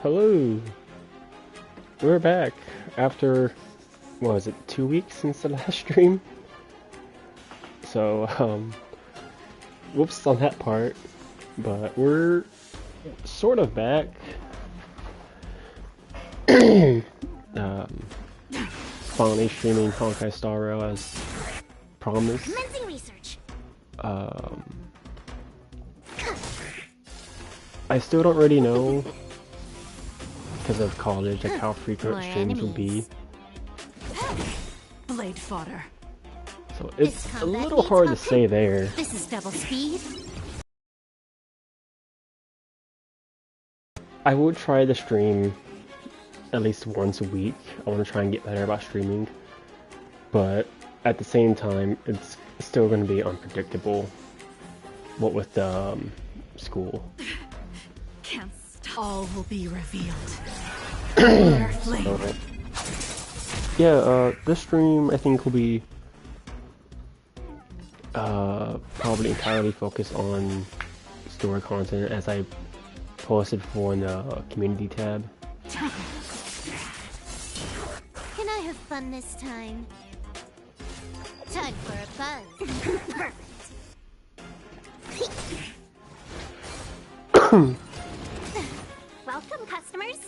Hello. We're back after, what was it, 2 weeks since the last stream? So, whoops on that part, but we're sort of back. Finally streaming Honkai Star Rail as promised. Commencing research. I still don't really know, because of college, like how frequent streams will be. Blade fodder. So it's a little hard to say there. This is double speed. I will try to stream at least once a week. I want to try and get better about streaming. But at the same time, it's still going to be unpredictable. What with school. Can't stop. All will be revealed. So, yeah, this stream I think will be probably entirely focused on story content, as I posted before in the community tab. Can I have fun this time? Time for a buzz. Welcome, customers.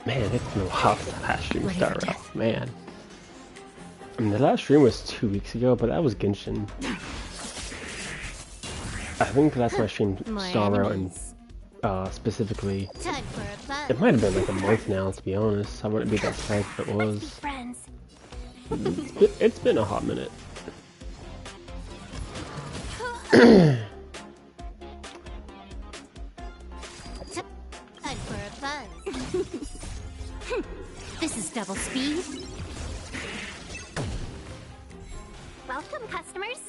Man, it's been a while since the last stream started out. Man. I mean, the last stream was 2 weeks ago, but that was Genshin. I think that's my stream Star Rail, and specifically, it might have been like a month now, to be honest. I wouldn't be that surprised if it was. It's been a hot minute. This is double speed. Welcome, customers.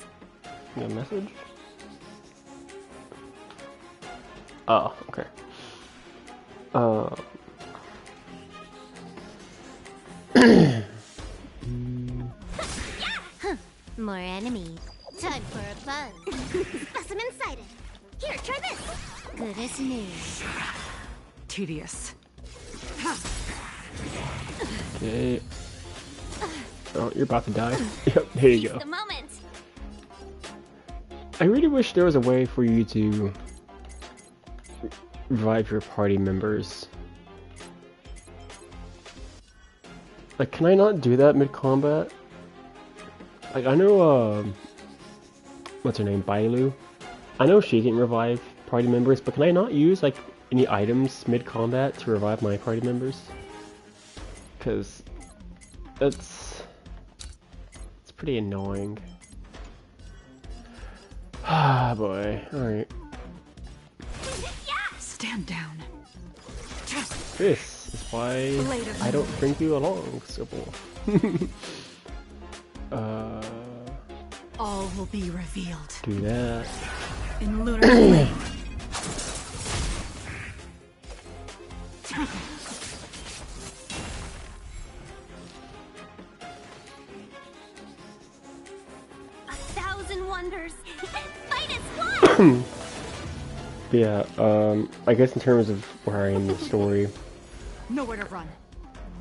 You got a message? Oh, okay. More enemies. Time for a buzz. Specimen sighted. Here, try this. Good as new. Tedious. Okay. Oh, you're about to die. Yep, there you go. The moment. I really wish there was a way for you to revive your party members. Like, can I not do that mid-combat? Like, I know, what's her name, Bailu? I know she can revive party members, but can I not use, like, any items mid-combat to revive my party members? Because it's pretty annoying. Ah, boy. Alright. Stand down. This is why I don't bring you along, Sybil. All will be revealed. Do that. In lunar flame. Wonders. Fight is one. Yeah, I guess in terms of where I am in the story, Nowhere to run.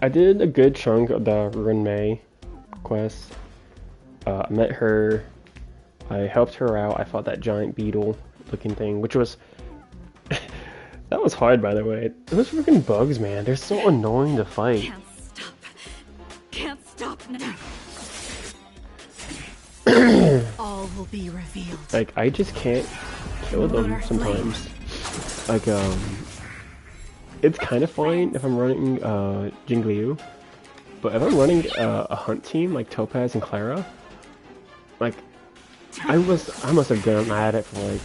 I did a good chunk of the Runmei quest. I met her, I helped her out, I fought that giant beetle looking thing, which was that was hard, by the way. Those freaking bugs, man, they're so annoying to fight. Can't stop. Can't stop now. All will be revealed. Like, I just can't kill them sometimes. Like, it's kind of fine if I'm running, Jingliu, but if I'm running, a hunt team, like Topaz and Clara, like, I must have gone at it for, like,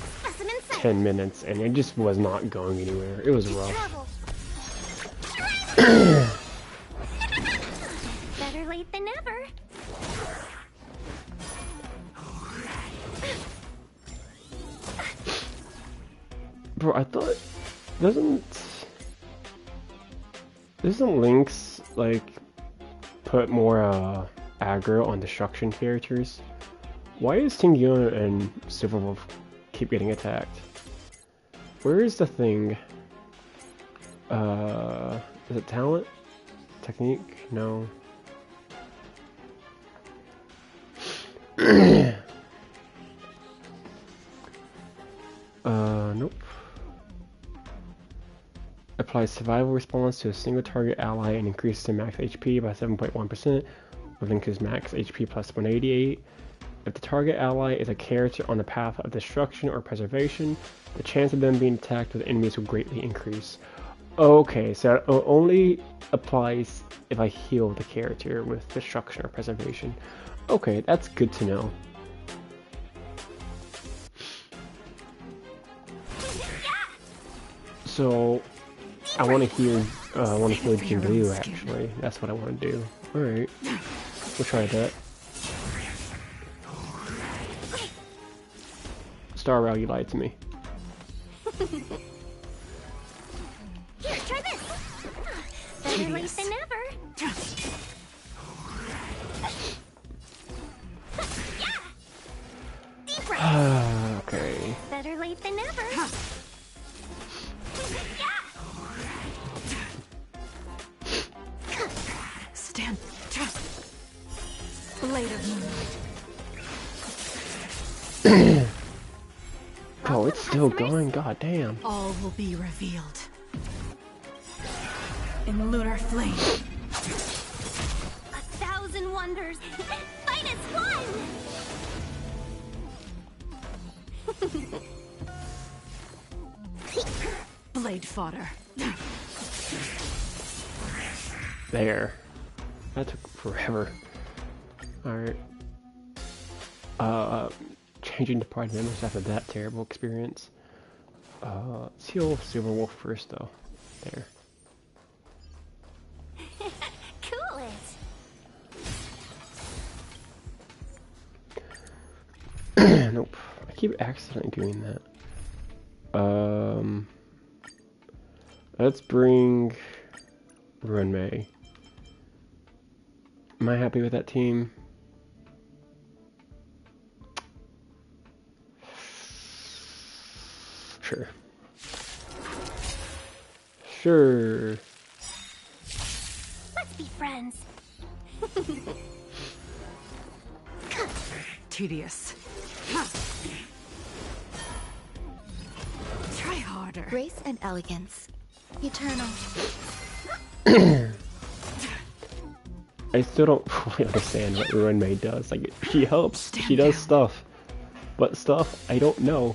10 minutes, and it just was not going anywhere. It was rough. Better late than never. Bro, I thought, doesn't Doesn't Link's like put more aggro on destruction characters? Why is Tingyun and Silverwolf keep getting attacked? Where is the thing? Is it talent? Technique? No. Nope. Applies survival response to a single target ally and increases their max HP by 7.1%, with Link's max HP plus 188. If the target ally is a character on the path of destruction or preservation, the chance of them being attacked with enemies will greatly increase. Okay, so it only applies if I heal the character with destruction or preservation. Okay, that's good to know. So I want to heal. I want to heal Jingliu. Actually, that's what I want to do. All right, we'll try that. Star Rail, you lied to me. Here, try this. Better late than never. Deep breath. Okay. Better late than never. Stand. Blade of moonlight. Oh, it's still going. God damn. All will be revealed. In lunar flame. 1,000 wonders. Finest one. Blade fodder. There. That took forever. Alright. Changing to party members after that terrible experience. Let's heal Silverwolf first though. There. Cool it. Nope. I keep accidentally doing that. Let's bring Runmei. Am I happy with that team? Sure. Sure. Let's be friends. Tedious. Try harder. Grace and elegance. Eternal. I still don't fully understand what Runmei does. Like, she helps, she does stuff. But stuff, I don't know.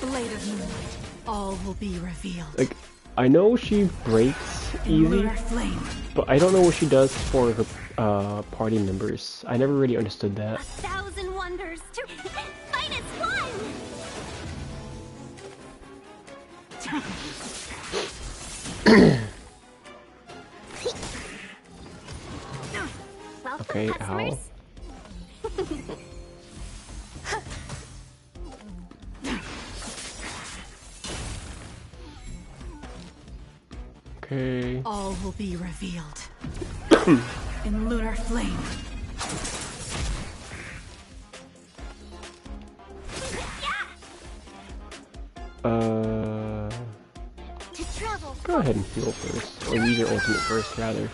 Blade of moonlight. All will be revealed. Like, I know she breaks easy, Lunar flame. but I don't know what she does for her party members. I never really understood that. 1,000 wonders to finest one. Welcome, Okay, customers. ow. Okay. All will be revealed. In lunar flame. To travel. Go ahead and heal first, or use your ultimate first, rather.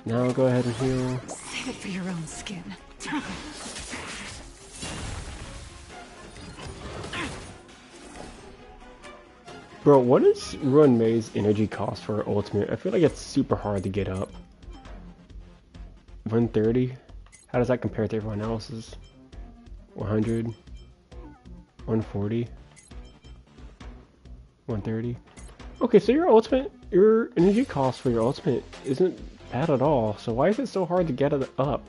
Now go ahead and heal. Save it for your own skin. Bro, what is Runmei's energy cost for her ultimate? I feel like it's super hard to get up. 130? How does that compare to everyone else's? 100? 140? 130? Okay, so your ultimate, your energy cost for your ultimate isn't bad at all. So why is it so hard to get it up?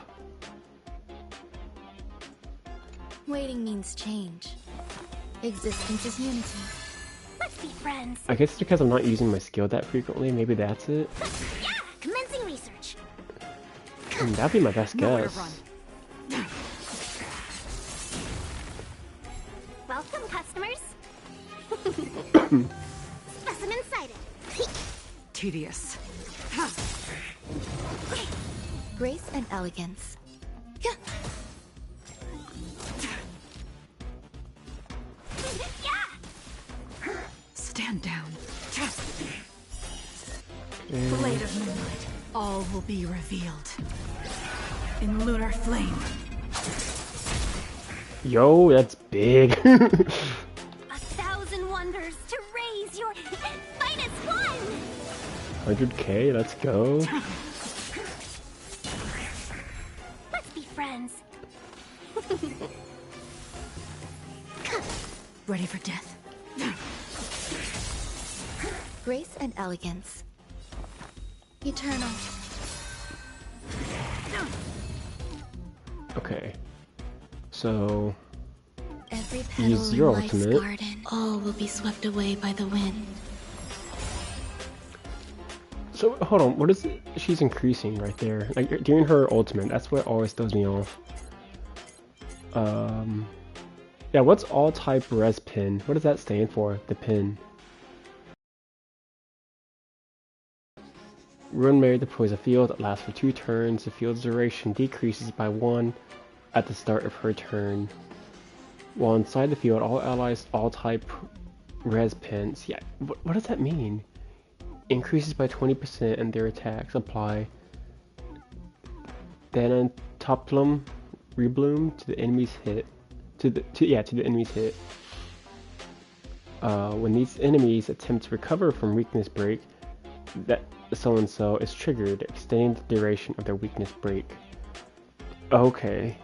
Waiting means change. Existence is unity. Let's be friends. I guess it's because I'm not using my skill that frequently. Maybe that's it. Yeah, commencing research. That'd be my best Nowhere to guess. run. Welcome, customers. Specimen sighted. Tedious. Grace and elegance. Stand down. Okay. Blade of moonlight. All will be revealed. In lunar flame. Yo, that's big. 1,000 wonders to raise your finest one. 100K, let's go. Let's be friends. Ready for death. Grace and elegance. Eternal. Okay. So, Every petal use in your life's ultimate. garden. All will be swept away by the wind. So, hold on, what is it? She's increasing right there. Like, during her ultimate, that's what always throws me off. Yeah, what's all type res pin? What does that stand for? The pin. Rune Mary deploys a field that lasts for 2 turns. The field's duration decreases by 1 at the start of her turn. While inside the field, all allies all type res pins. Yeah, what does that mean? Increases by 20% and their attacks apply. Then Toplum Rebloom to the enemy's hit. To the enemy's hit. When these enemies attempt to recover from weakness break, that so-and-so is triggered, extending the duration of their weakness break. Okay.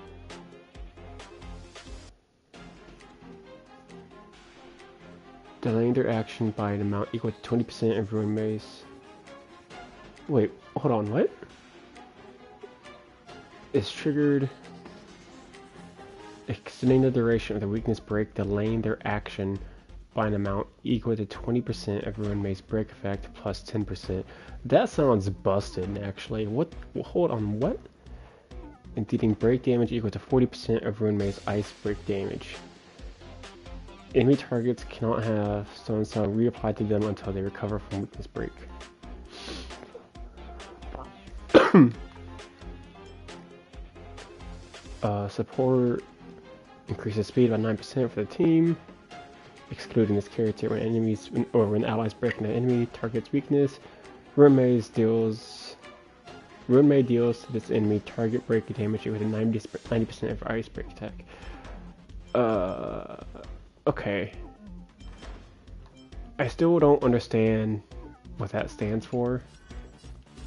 Delaying their action by an amount equal to 20% of Ruin Mace. Wait, hold on, what? Is triggered, extending the duration of the weakness break, delaying their action by an amount equal to 20% of Ruin Mace break effect plus 10%. That sounds busted, actually. What? Hold on, what? And dealing break damage equal to 40% of Ruin Mace ice break damage. Enemy targets cannot have so-and-so reapplied to them until they recover from weakness break. Support increases speed by 9% for the team, excluding this character when enemies or when allies break an enemy target's weakness. Rune May deals to this enemy target break damage with a 90% of ice break attack. Okay. I still don't understand what that stands for,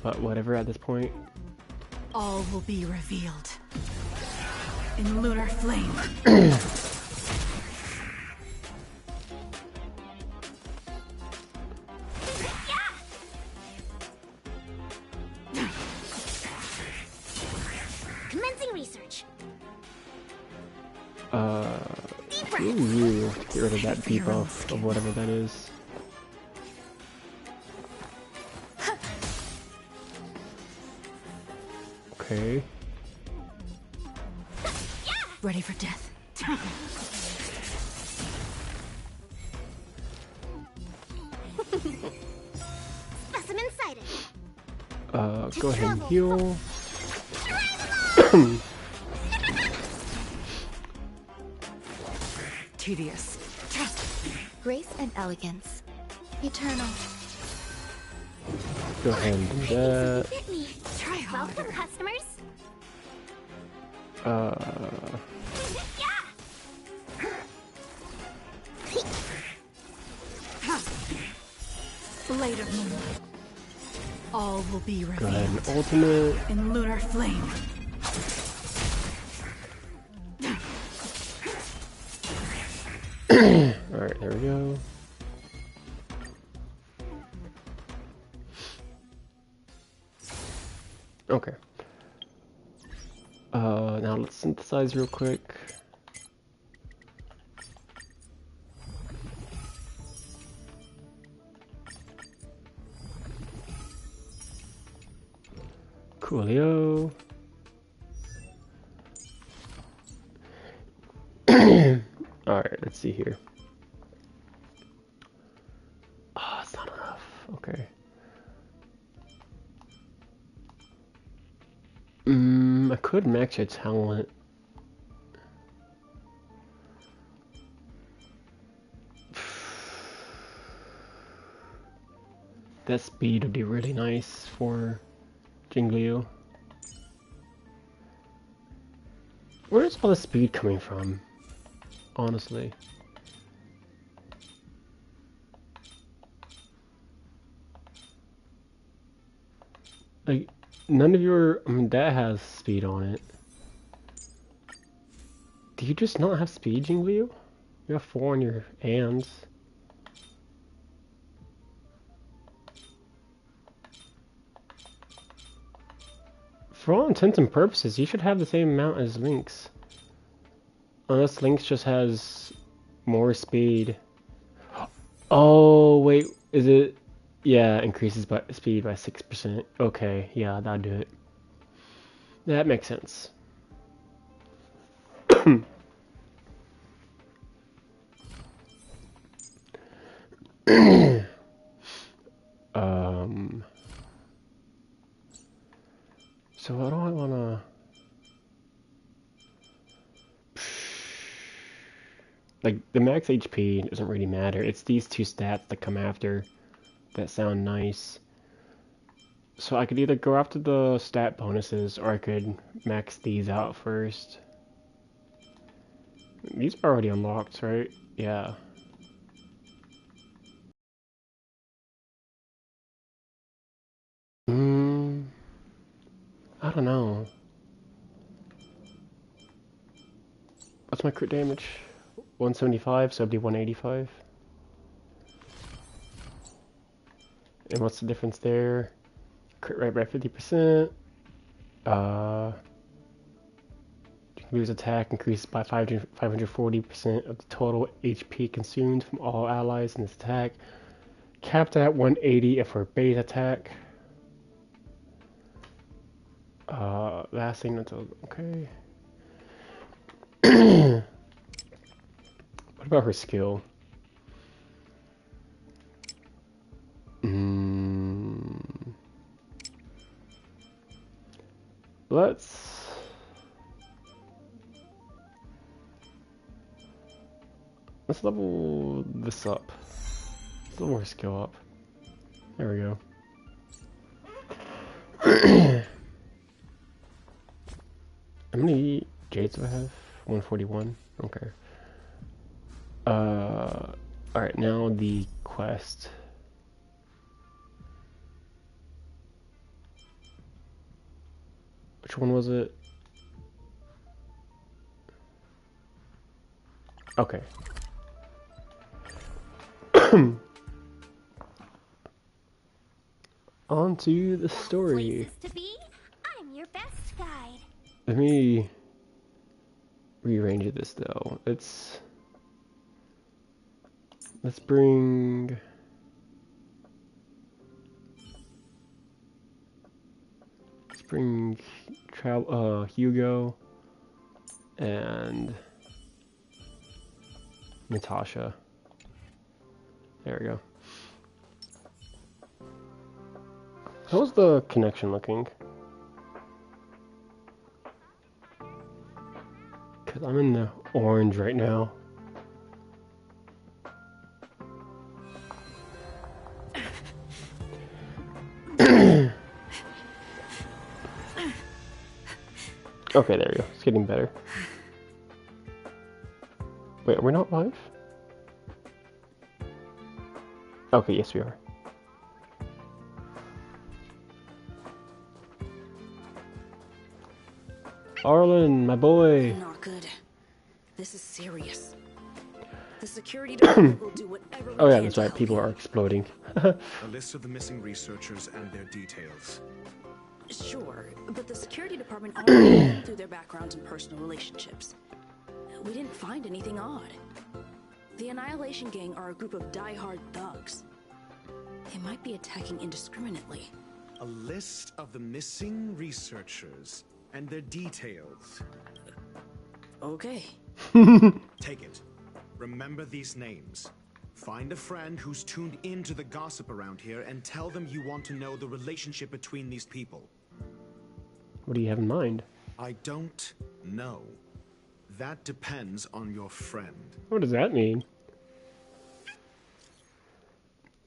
but whatever at this point. All will be revealed. In lunar flame. Commencing research. You get rid of that debuff of whatever that is. Okay. Ready for death. Specimen sighted. Go ahead and heal. Tedious. Grace and elegance. Eternal. Go ahead and do that. Fit me. Try harder. Welcome, customers. Blade of moonlight. All will be Go ahead revealed. and ultimate. In lunar flame. Alright, there we go. Okay. Now let's synthesize real quick. Coolio. Alright, let's see here. Okay. I could max your talent. That speed would be really nice for Jingliu. Where's all the speed coming from? Honestly. Like, none of your... I mean, that has speed on it. Do you just not have speed, Jingliu? You have 4 on your hands. For all intents and purposes, you should have the same amount as Lynx. Unless Lynx just has more speed. Oh, wait, is it... Yeah, increases by speed by 6%. Okay, yeah, that'll do it. That makes sense. So what do I wanna... Like, the max HP doesn't really matter. It's these 2 stats that come after that sound nice. So I could either go after the stat bonuses, or I could max these out first. These are already unlocked, right? Yeah. I don't know. What's my crit damage? 175, so it'd be 185. And what's the difference there? Crit rate by 50%. Jingliu's attack increases by 540% of the total HP consumed from all allies in this attack. Capped at 180 if for base attack. Lasting until... Okay. What about her skill? Let's level this up. Let's level her skill up. There we go. How many jades do I have? 141. Okay. Alright, now the quest. Which one was it? Okay. On to the story. Places to be? I'm your best guide. Let me rearrange this though. Let's bring Hugo and Natasha. There we go. How's the connection looking? Cause I'm in the orange right now. Okay, there we go. It's getting better. Wait, are we not live? Okay, yes we are. Arlen, my boy. Not good. This is serious. The security department will do whatever we Oh yeah, can that's to right. help People you. are exploding. A list of the missing researchers and their details. Sure, but the security department already went through their backgrounds and personal relationships. We didn't find anything odd. The Annihilation Gang are a group of die-hard thugs. They might be attacking indiscriminately. A list of the missing researchers and their details. Okay. Take it. Remember these names. Find a friend who's tuned into the gossip around here and tell them you want to know the relationship between these people. What do you have in mind? I don't know. That depends on your friend. What does that mean?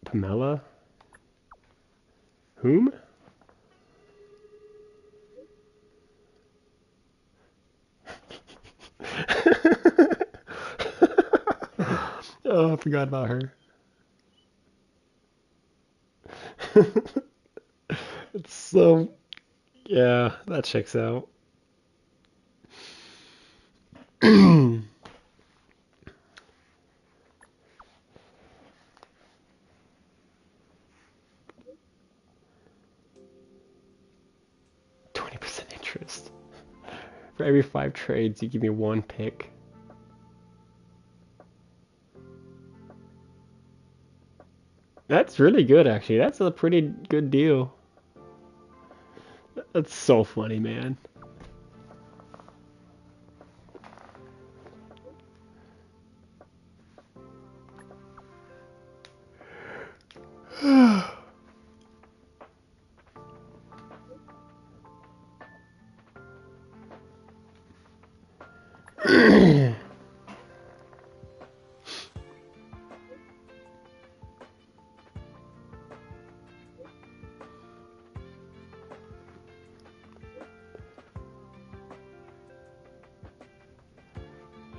Pamela? Whom? Oh, I forgot about her. It's so... Yeah, that checks out. 20% interest. For every 5 trades, you give me 1 pick. That's really good, actually. That's a pretty good deal. That's so funny, man.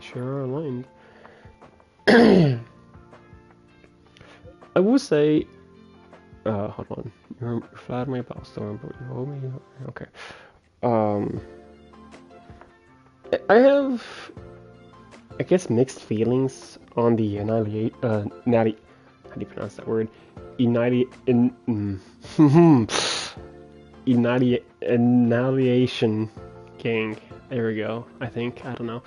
Sure are aligned. I will say, hold on. You flattered me about Storm, but you hold me. Okay. I have, I guess, mixed feelings on the how do you pronounce that word? Annihilation gang. There we go. I think. I don't know.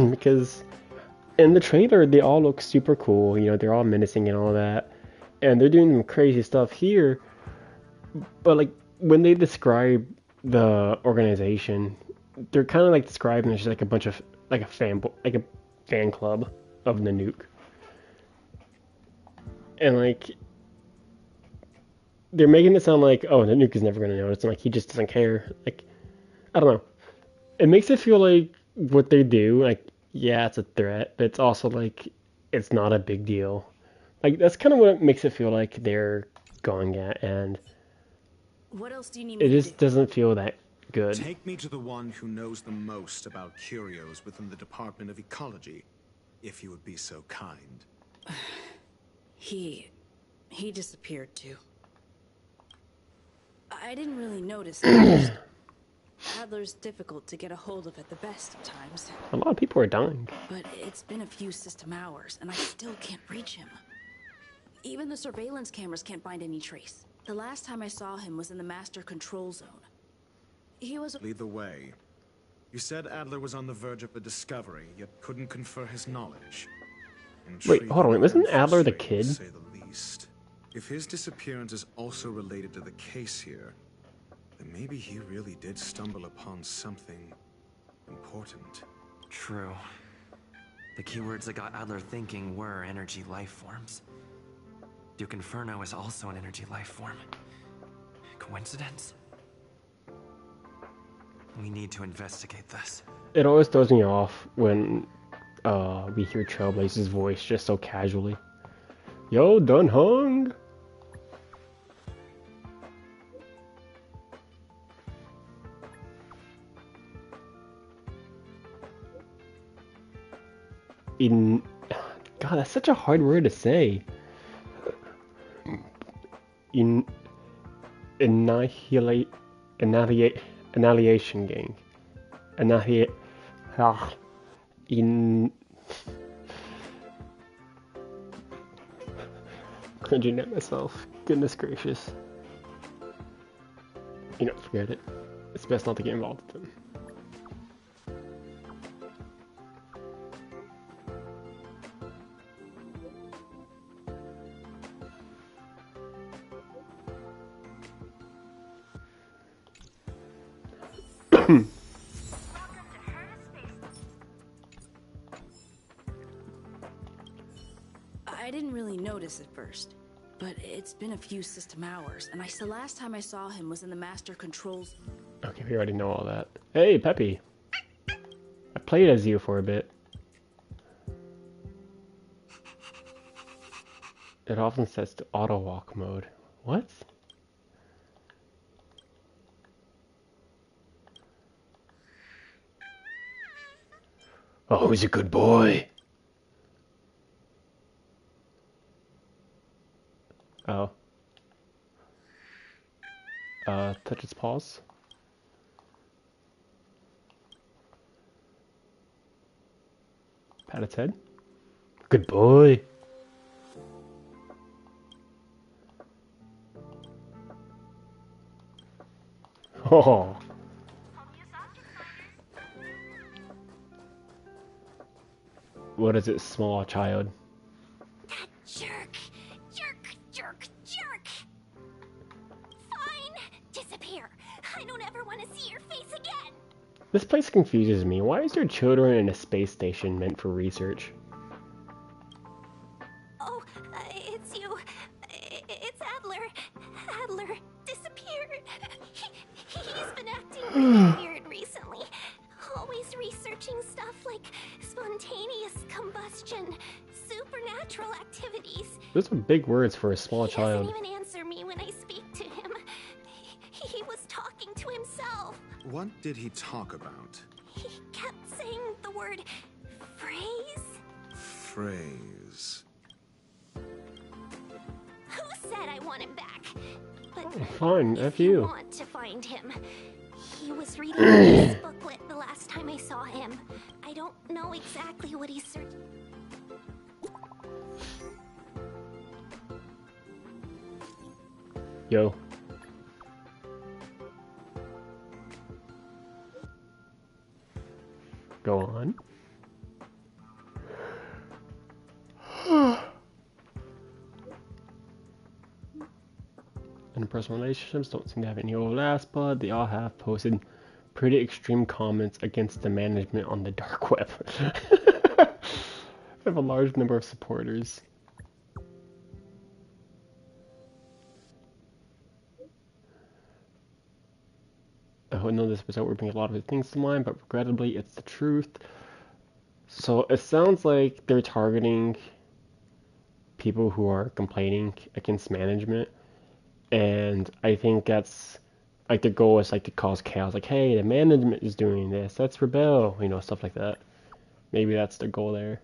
Because in the trailer they all look super cool, you know, they're all menacing and all that, and they're doing some crazy stuff here, but like when they describe the organization, they're kind of like describing it as like a bunch of like a fan club of Nanook, and like they're making it sound like, oh, Nanook is never going to notice, and like he just doesn't care. Like, I don't know, it makes it feel like what they do, like, yeah, it's a threat, but it's also like it's not a big deal. Like, that's kind of what it makes it feel like they're going at, and What else do you need me it to just do? doesn't feel that good. Take me to the one who knows the most about curios within the Department of Ecology, if you would be so kind. He disappeared too. I didn't really notice at first. Adler's difficult to get a hold of at the best of times, A lot of people are dying. but it's been a few system hours and I still can't reach him. Even the surveillance cameras can't find any trace. The last time I saw him was in the master control zone. He was... Lead the way. You said Adler was on the verge of a discovery, yet couldn't confer his knowledge. Wait, hold on, wasn't Intriguing and Adler the frustrating, kid? to say the least. If his disappearance is also related to the case here, then maybe he really did stumble upon something important. True. The keywords that got Adler thinking were energy life forms. Duke Inferno is also an energy life form. Coincidence? We need to investigate this. It always throws me off when we hear Trailblaze's voice just so casually. Yo, done hung? God, that's such a hard word to say. Annihilation gang. Cringing at myself. Goodness gracious. You know, forget it. It's best not to get involved with them. I didn't really notice at first, but it's been a few system hours, and the last time I saw him was in the master controls. Okay, we already know all that. Hey, Peppy. I played as you for a bit. It often sets to auto walk mode. What? Oh, he's a good boy. Oh. Touch its paws. Pat its head. Good boy. Oh. What is it, small child? That jerk! Jerk! Jerk! Jerk! Fine! Disappear! I don't ever want to see your face again! This place confuses me. Why is there children in a space station meant for research? Oh, it's you. It's Adler. Adler disappeared. He's been acting really weird recently. Always researching stuff like spontaneous combustion, supernatural activities. Those are big words for a small child. He doesn't even answer me when I speak to him. He was talking to himself. What did he talk about? He kept saying the word phrase. Phrase. Who said I want him back? But Oh, fine, if F you. Want to find him. He was reading this booklet the last time I saw him. I don't know exactly what he's searching. Yo. Go on. Interpersonal relationships don't seem to have any overlaps, but they all have posted pretty extreme comments against the management on the dark web. I have a large number of supporters. I know this was outward bringing a lot of things to mind, but regrettably, it's the truth. So it sounds like they're targeting people who are complaining against management, and I think that's like the goal is like to cause chaos. Like, hey, the management is doing this, let's rebel, you know, stuff like that. Maybe that's the goal there.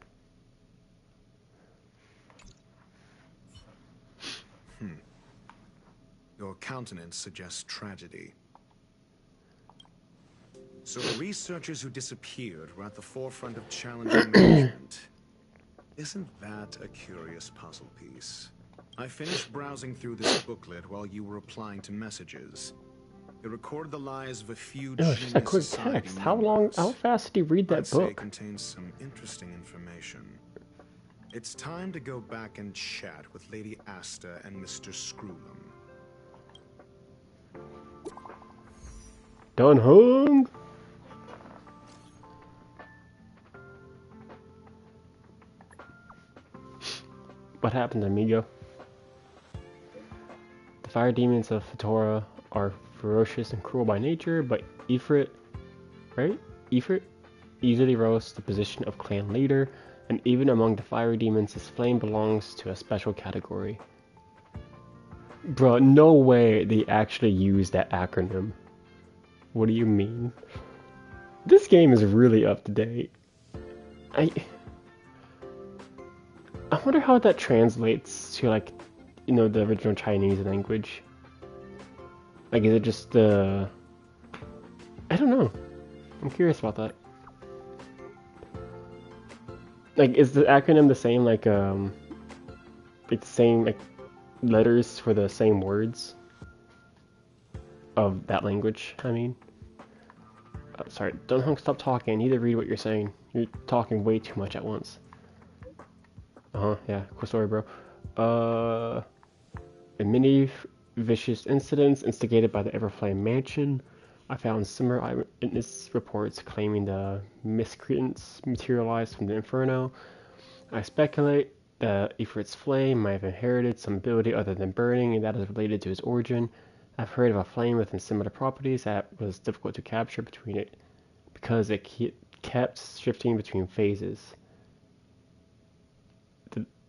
Your countenance suggests tragedy. So the researchers who disappeared were at the forefront of challenging management. Isn't that a curious puzzle piece? I finished browsing through this booklet while you were replying to messages. It recorded the lives of a few No, it's just a quick text. How fast did you read that book? It contains some interesting information. It's time to go back and chat with Lady Asta and Mr. Screwlam. Done hung. What happened, amigo? The fire demons of Fatora are ferocious and cruel by nature, but Ifrit, right? Ifrit easily rose to the position of clan leader, and even among the fire demons, his flame belongs to a special category. Bro, no way they actually use that acronym. What do you mean? This game is really up to date. I wonder how that translates to, like, you know, the original Chinese language. Like, is it just I don't know. I'm curious about that. Like, is the acronym the same, like the same, like, letters for the same words of that language, I mean? Sorry, don't stop talking. I need to read what you're saying. You're talking way too much at once. Yeah, cool story, bro. In many vicious incidents instigated by the Everflame Mansion, I found similar eyewitness reports claiming the miscreants materialized from the Inferno. I speculate The Ifrit's flame might have inherited some ability other than burning, and that is related to his origin. I've heard of a flame with similar properties that was difficult to capture between it because it kept shifting between phases.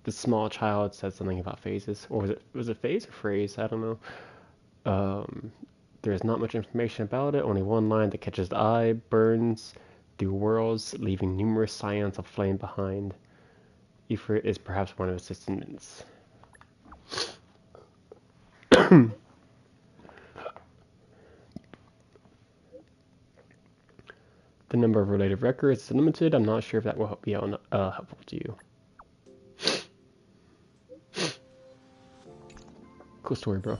The small child said something about phases, or was it phase or phrase? I don't know. There is not much information about it. Only one line that catches the eye: burns through worlds, leaving numerous scions of flame behind. Ifrit is perhaps one of its descendants. The number of related records is limited. I'm not sure if that will be helpful to you. Cool story, bro.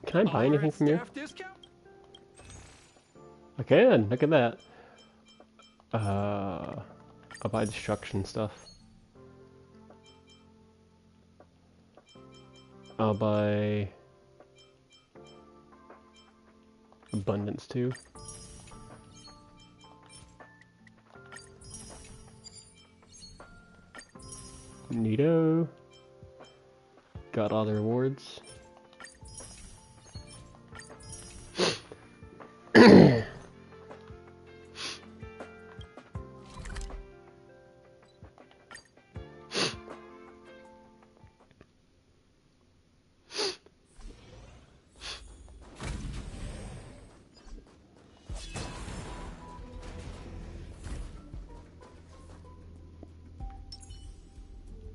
Can I buy anything from you? I can. Look at that. I'll buy destruction stuff. I'll buy abundance too. Neato. Got all the rewards.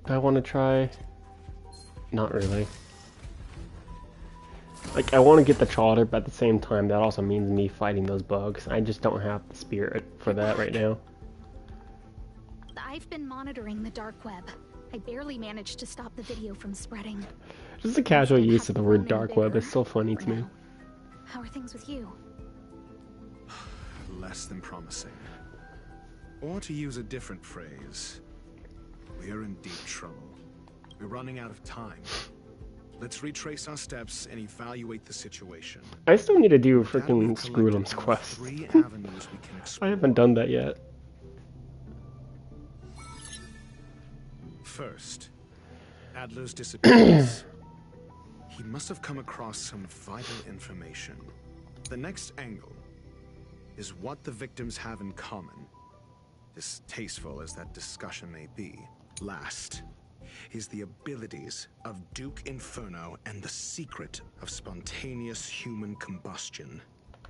I want to try. Not really. Like, I want to get the trawler, but at the same time, that also means me fighting those bugs. I just don't have the spirit for that right now. I've been monitoring the dark web. I barely managed to stop the video from spreading. Just the casual use of the word dark web is so funny to me. How are things with you? Less than promising. Or to use a different phrase, we're in deep trouble. We're running out of time. Let's retrace our steps and evaluate the situation. I still need to do freaking Screwlum's quest. I haven't done that yet. First, Adler's disappearance. He must have come across some vital information. The next angle is what the victims have in common. Distasteful as that discussion may be. Last is the abilities of Duke Inferno and the secret of spontaneous human combustion.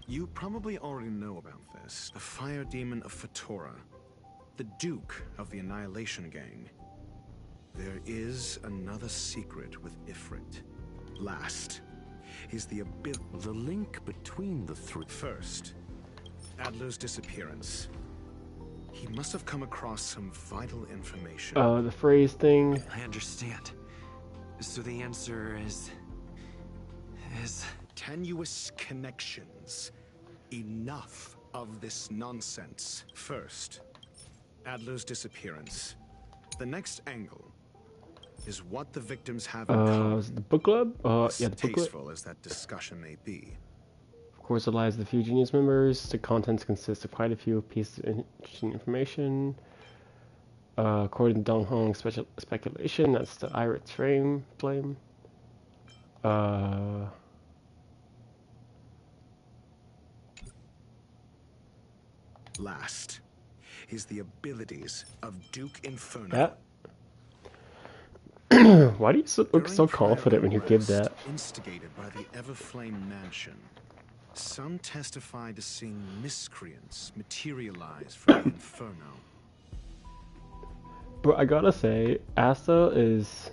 You probably already know about this. The fire demon of Fatora, the Duke of the Annihilation Gang. There is another secret with Ifrit. Last is the link between the three. First, Adler's disappearance. He must have come across some vital information. The phrase thing. I understand. So the answer is tenuous connections. Enough of this nonsense. First, Adler's disappearance. The next angle is what the victims have in common. Was it the book club? Yeah, the booklet. Distasteful as that discussion may be. Of course, it lies the few genius members. The contents consist of quite a few pieces of interesting information. According to Dong Hong's speculation, that's the Irit's flame. Last is the abilities of Duke Inferno. That? Why do you look so confident when you give that? Instigated by the Everflame Mansion, some testify to seeing miscreants materialize from the Inferno. But I gotta say, Asta is,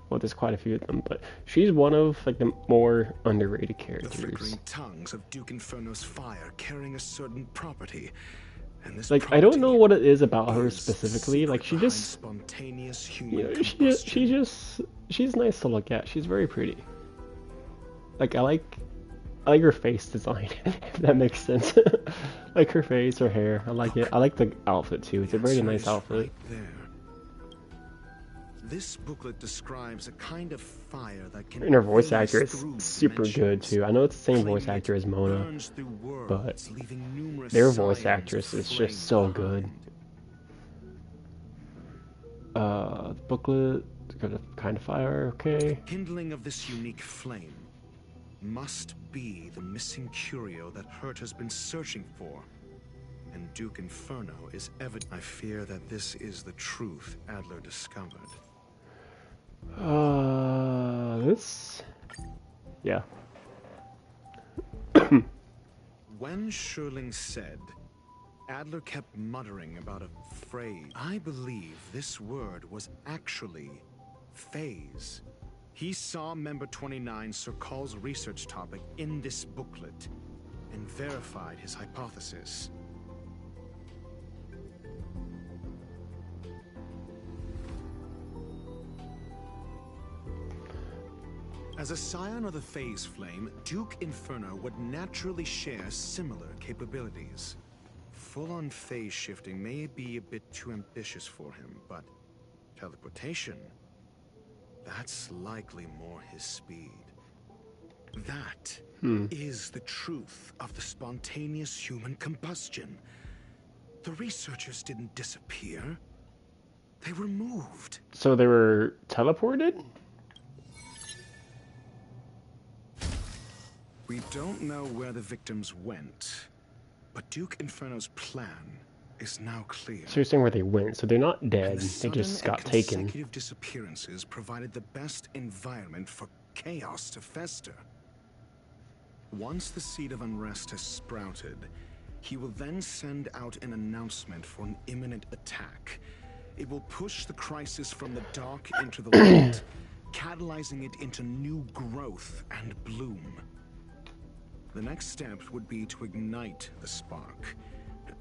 well, there's quite a few of them, but she's one of like the more underrated The characters. flickering tongues of Duke Inferno's fire carrying a certain property. And this Like, I don't know property what it is about her is the specifically. Like, she secret just, behind spontaneous human you know, combustion. she's nice to look at. She's very pretty. Like, I like her face design, if that makes sense. Like her face, her hair. I like it. I like the outfit too. It's a very Answer nice is outfit. right there. This booklet describes a kind of fire that can And her voice actor blaze is through super good dimensions, too. I know it's the same voice claiming actor it as Mona, burns through but worlds, leaving numerous their voice scions actress of is flame just so good. behind. The booklet, got a kind of fire, okay. Kindling of this unique flame must be the missing curio that Hurt has been searching for. And Duke Inferno is evident. I fear that this is the truth Adler discovered. This? Yeah. When Sherling said, Adler kept muttering about a phrase. I believe this word was actually phase. He saw member 29 Sir Call's research topic in this booklet and verified his hypothesis. As a scion of the phase flame, Duke Inferno would naturally share similar capabilities. Full-on phase shifting may be a bit too ambitious for him, but teleportation, that's likely more his speed. That is the truth of the spontaneous human combustion. The researchers didn't disappear. They were moved. So they were teleported? We don't know where the victims went, but Duke Inferno's plan is now clear. So you're saying where they went, so they're not dead, And the they sudden just got and taken. consecutive disappearances provided the best environment for chaos to fester. Once the seed of unrest has sprouted, he will then send out an announcement for an imminent attack. It will push the crisis from the dark into the light, catalyzing it into new growth and bloom. The next step would be to ignite the spark.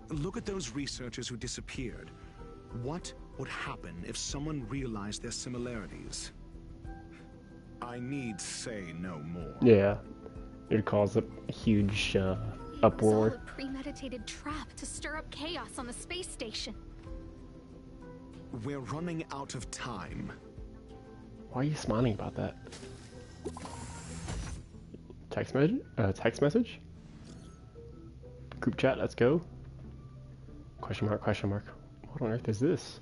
Look at those researchers who disappeared. What would happen if someone realized their similarities? I need say no more. Yeah. It caused a huge It was all uproar. a premeditated trap to stir up chaos on the space station. We're running out of time. Why are you smiling about that? Text message? Text message? Group chat, let's go. Question mark, question mark. What on earth is this?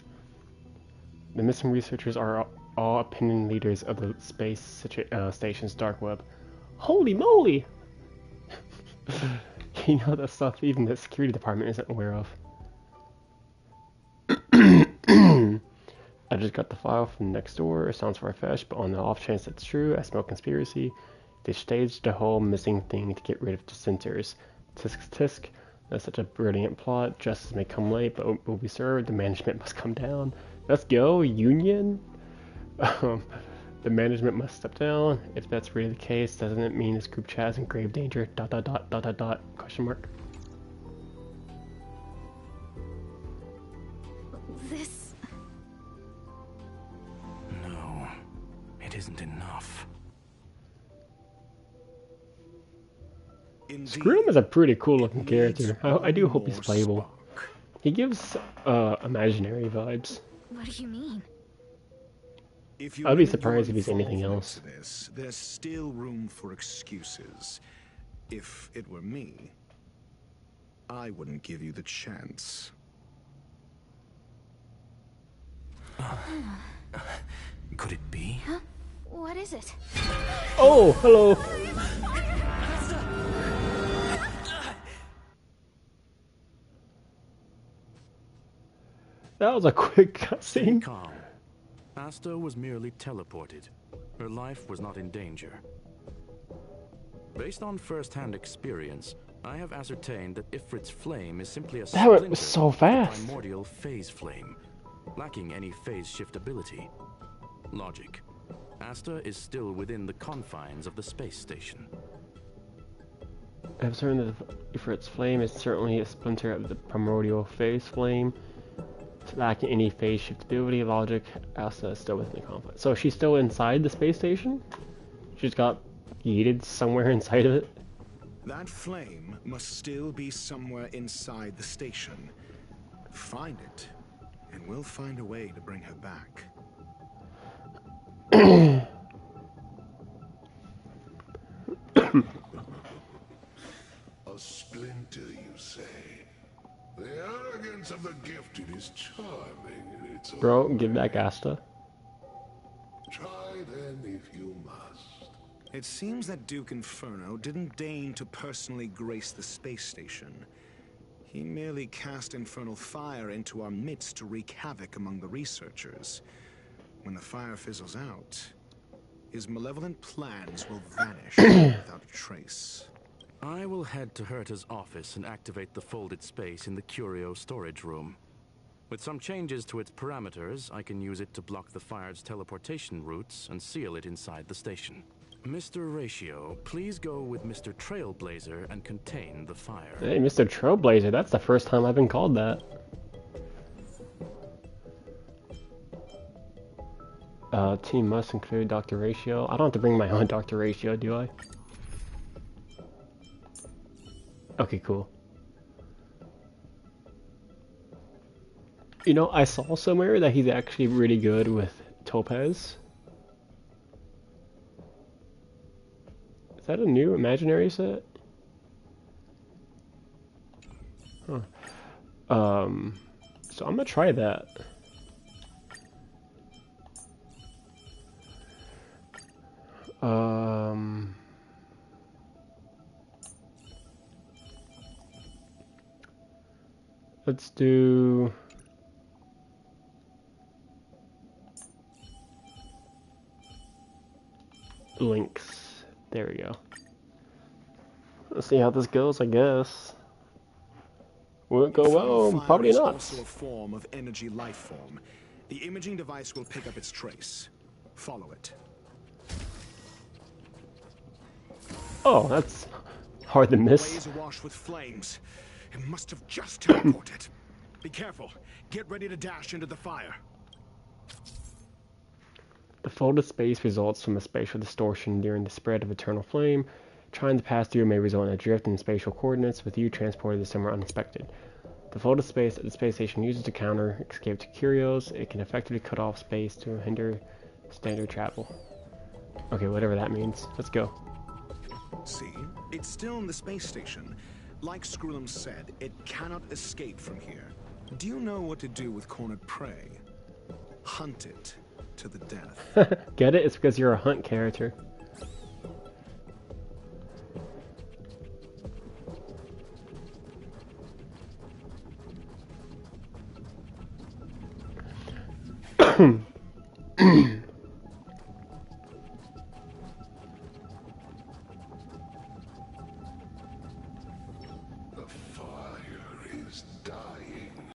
The missing researchers are all opinion leaders of the space station's dark web. Holy moly! You know that stuff even the security department isn't aware of. I just got the file from next door. It sounds far-fetched, but on the off chance that's true, I smell conspiracy. They staged the whole missing thing to get rid of dissenters. Tisk tisk. That's such a brilliant plot. Justice may come late, but will be served. The management must come down. Let's go, Union! The management must step down. If that's really the case, doesn't it mean this group chat is in grave danger? ... Question mark. This... No, it isn't enough. Scream is a pretty cool looking character. I do hope he's playable. He gives imaginary vibes. What do you mean? I'd be surprised if he's anything else. There's still room for excuses. If it were me, I wouldn't give you the chance. Could it be? Huh? What is it? Oh, hello! That was a quick Stay cutscene. calm. Asta was merely teleported. Her life was not in danger. Based on first-hand experience, I have ascertained that Ifrit's flame is simply a That was splinter so of the fast. primordial phase flame, lacking any phase shift ability. Logic. Asta is still within the confines of the space station. I've learned that Ifrit's flame is certainly a splinter of the primordial phase flame. Lacking any phase shift ability, logic, Asta is still within the confines. So she's still inside the space station? She's got yeeted somewhere inside of it? That flame must still be somewhere inside the station. Find it, and we'll find a way to bring her back. A splinter, you say? The arrogance of the gifted is charming in its own Bro, give way. back Asta. Try then if you must. It seems that Duke Inferno didn't deign to personally grace the space station. He merely cast infernal fire into our midst to wreak havoc among the researchers. When the fire fizzles out, his malevolent plans will vanish without a trace. I will head to Herta's office and activate the folded space in the curio storage room. With some changes to its parameters, I can use it to block the fire's teleportation routes and seal it inside the station. Mr. Ratio, please go with Mr. Trailblazer and contain the fire. Hey, Mr. Trailblazer, that's the first time I've been called that. Team must include Dr. Ratio. I don't have to bring my own Dr. Ratio, do I? Okay, cool. You know, I saw somewhere that he's actually really good with Topaz. Is that a new imaginary set? Huh. So I'm gonna try that. Let's do links. There we go. Let's see how this goes, I guess. Will it go well? Probably Fire is not. also a form of energy life form. The imaging device will pick up its trace. Follow it. Oh, that's hard to miss. Blaze awash with flames. It must have just teleported. Be careful. Get ready to dash into the fire. The folded space results from a spatial distortion during the spread of eternal flame. Trying to pass through may result in a drift in spatial coordinates, with you transported to somewhere unexpected. The folded space that the space station uses to counter escaped curios. It can effectively cut off space to hinder standard travel. Okay, whatever that means. Let's go. See? It's still in the space station. Like Screwlum said, it cannot escape from here. Do you know what to do with cornered prey? Hunt it to the death. Get it? It's because you're a hunt character. The fire is dying.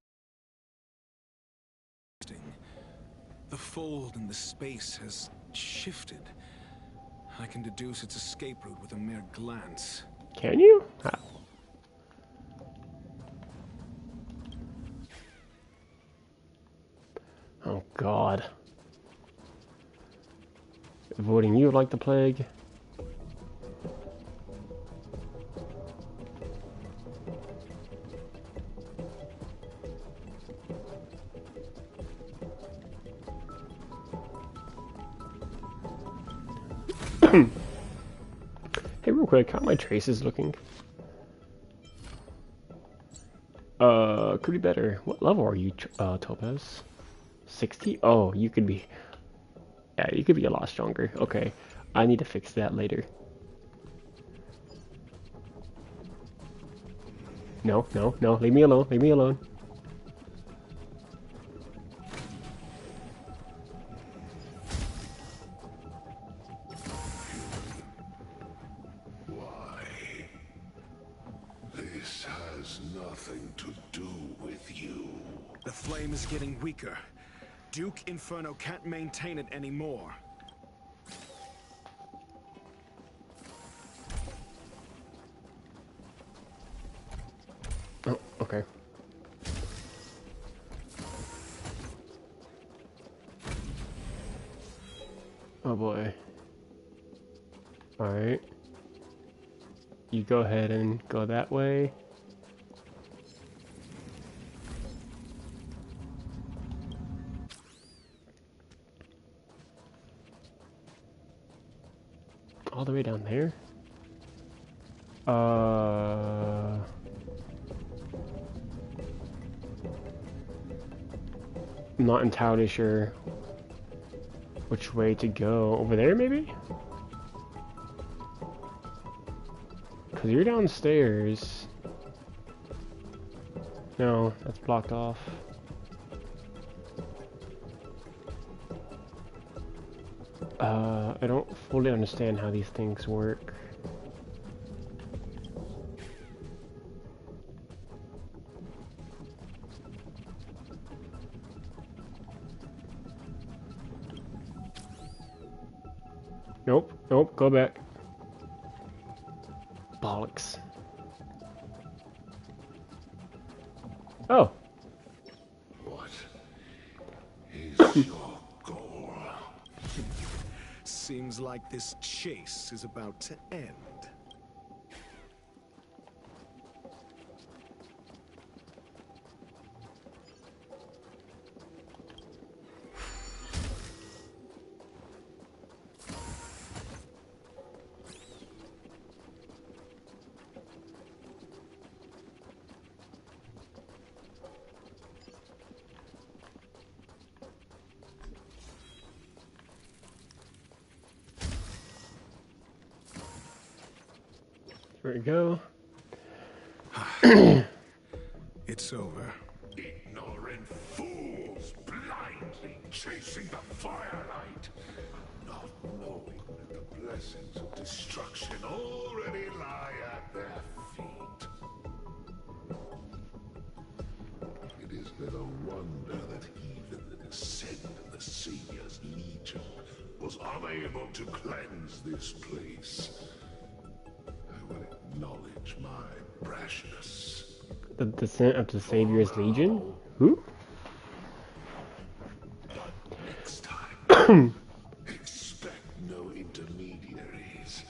The fold in the space has shifted. I can deduce its escape route with a mere glance. Can you? How? Oh god. Avoiding you like the plague. Hey, real quick, how are my traces looking? Could be better. What level are you, Topaz? 60? Oh, you could be... Yeah, you could be a lot stronger. Okay, I need to fix that later. No, no, no, leave me alone, leave me alone. Why? This has nothing to do with you. The flame is getting weaker. Duke Inferno can't maintain it anymore. Oh, okay. Oh boy. Alright. You go ahead and go that way. All the way down there? I'm not entirely sure which way to go. Over there, maybe? Because you're downstairs. No, that's blocked off. I don't fully understand how these things work. Nope, nope, go back. Bollocks. Oh. What is your goal? Seems like this chase is about to end. There we go. It's over. Ignorant fools blindly chasing the firelight, not knowing that the blessings of destruction already lie at their feet. It is little wonder that even the descendant of the Savior's Legion was unable to cleanse this place. I will acknowledge my brashness. The descent of the Savior's Legion? Who? Next time, expect no intermediaries.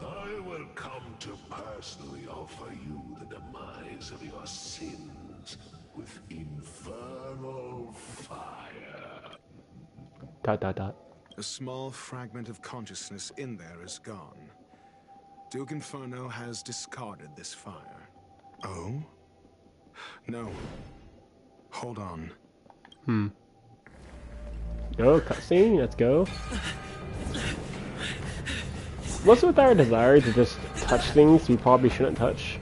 I will come to personally offer you the demise of your sins with infernal fire. ... A small fragment of consciousness in there is gone. Duke Inferno has discarded this fire. Oh? No. Hold on. Go, cutscene, let's go. What's with our desire to just touch things we probably shouldn't touch?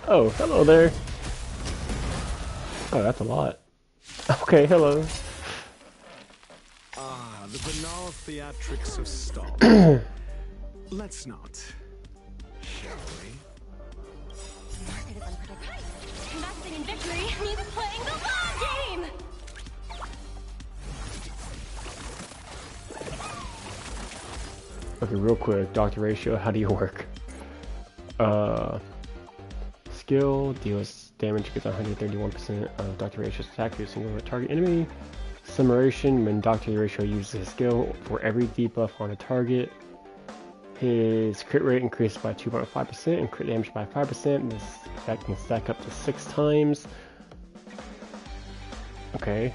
Oh, hello there. Oh, that's a lot. Okay, hello. Ah, the banal theatrics of stall. Let's not. Shall we? Market is unpredictable. Investing in victory means playing the long game! Okay, real quick, Dr. Ratio, how do you work? Skill, deals damage against 131% of Dr. Ratio's attack to a single target enemy. Summarization, when Dr. Ratio uses his skill for every debuff on a target, his crit rate increases by 2.5% and crit damage by 5%. This effect can stack up to 6 times. Okay.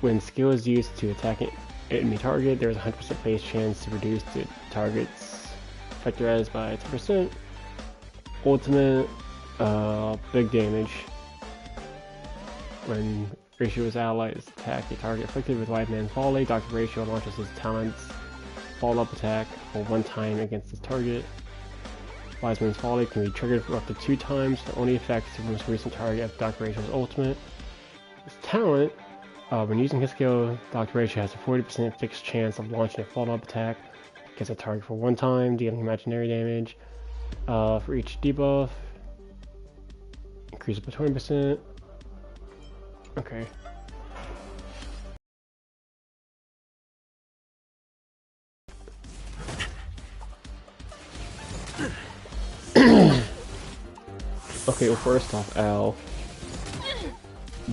When skill is used to attack an enemy target, there is a 100% base chance to reduce the target's effective res by 10%. Ultimate, big damage. When Ratio's allies attack a target afflicted with Wise Man's Volley, Dr. Ratio launches his talent's follow-up attack for 1 time against this target. Wise Man's Volley can be triggered for up to 2 times. The only affects the most recent target of Dr. Ratio's ultimate. His talent, when using his skill, Dr. Ratio has a 40% fixed chance of launching a follow-up attack against a target for 1 time, dealing imaginary damage. For each debuff, increase by 20%. Okay. Okay, well first off, L.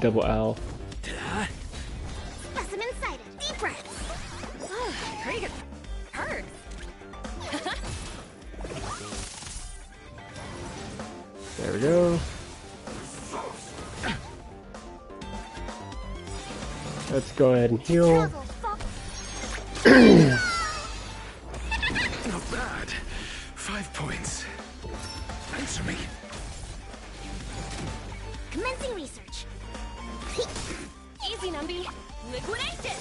Double L. Specimen sighted. Deep breaths. Pretty good. Hurt. There we go. Let's go ahead and heal. Not bad. 5 points. Answer me. Commencing research. Easy, Numby. Liquidation.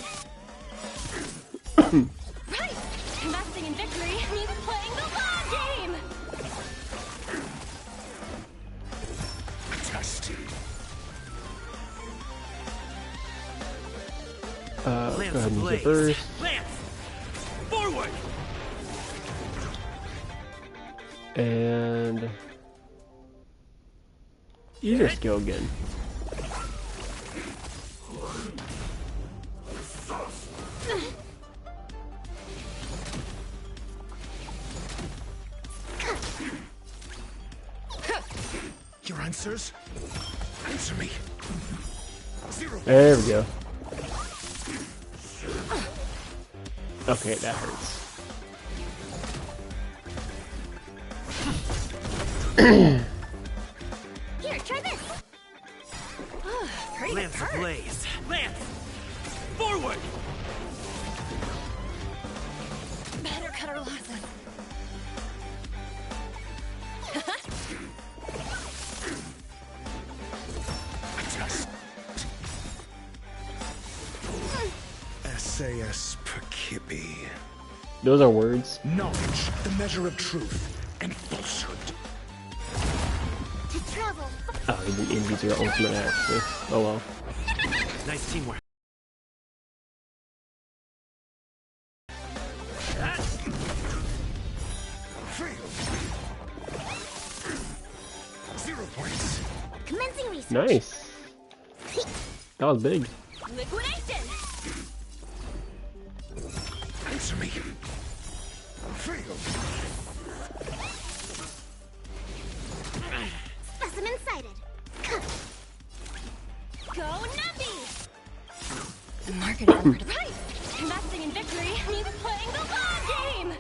Right. Investing in victory means playing the long game. Test. Go ahead and use it first. Lance! Forward! And use your skill again. Your answers? Answer me. 0. There we go. Okay, that hurts. Here, try this. Pretty Lance good. ablaze! Lance! Forward! Better cut our losses. Test. SAS Perkipi. Those are words. Knowledge, the measure of truth, and falsehood. To travel. Oh, he didn't use your ultimate actually. Oh well. Nice teamwork. Fail. 0 points. Commencing research. Nice. That was big. Liquidation. Answer me. Fail. Specimen sighted. Go Numpy! The market is unpredictable. Right! Investing in victory means playing the long game!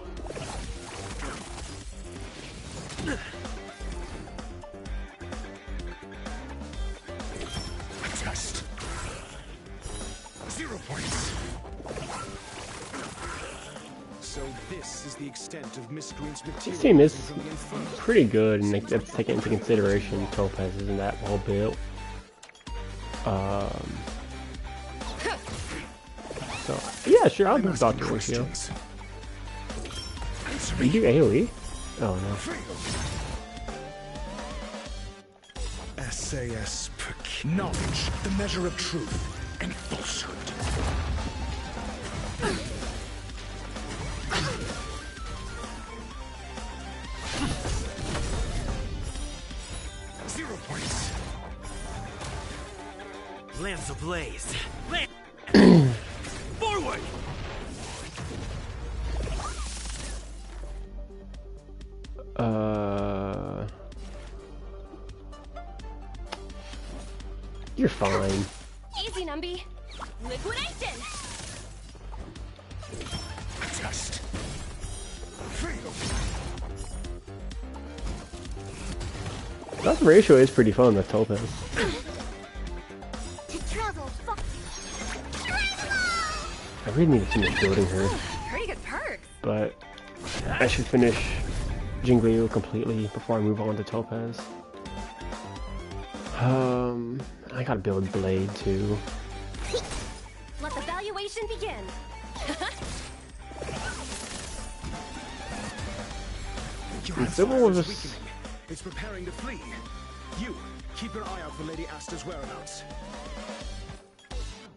Test. 0 points. So this is the extent of Miscreant's This material. team is from the Inferno. pretty good, and like, that's taken into consideration. Topaz isn't that well built. So yeah, sure, I'll I'm do asking Doctor Ratio. questions. Answer You me. do AoE? Oh no. Fail. SAS Perk. Knowledge, the measure of truth, and falsehood. Zero points. Lance ablaze! Lance! Forward! You're fine. Easy, Numby. Liquidation! Test. Fail. That ratio is pretty fun with Topaz. To travel far. I really need to finish building her, Pretty good perks. but I should finish Jingliu completely before I move on to Topaz. I gotta build Blade too. Let the valuation begin. Your And Civil fire was is just- weakening. It's preparing to flee. You, keep your eye out for Lady Asta's whereabouts.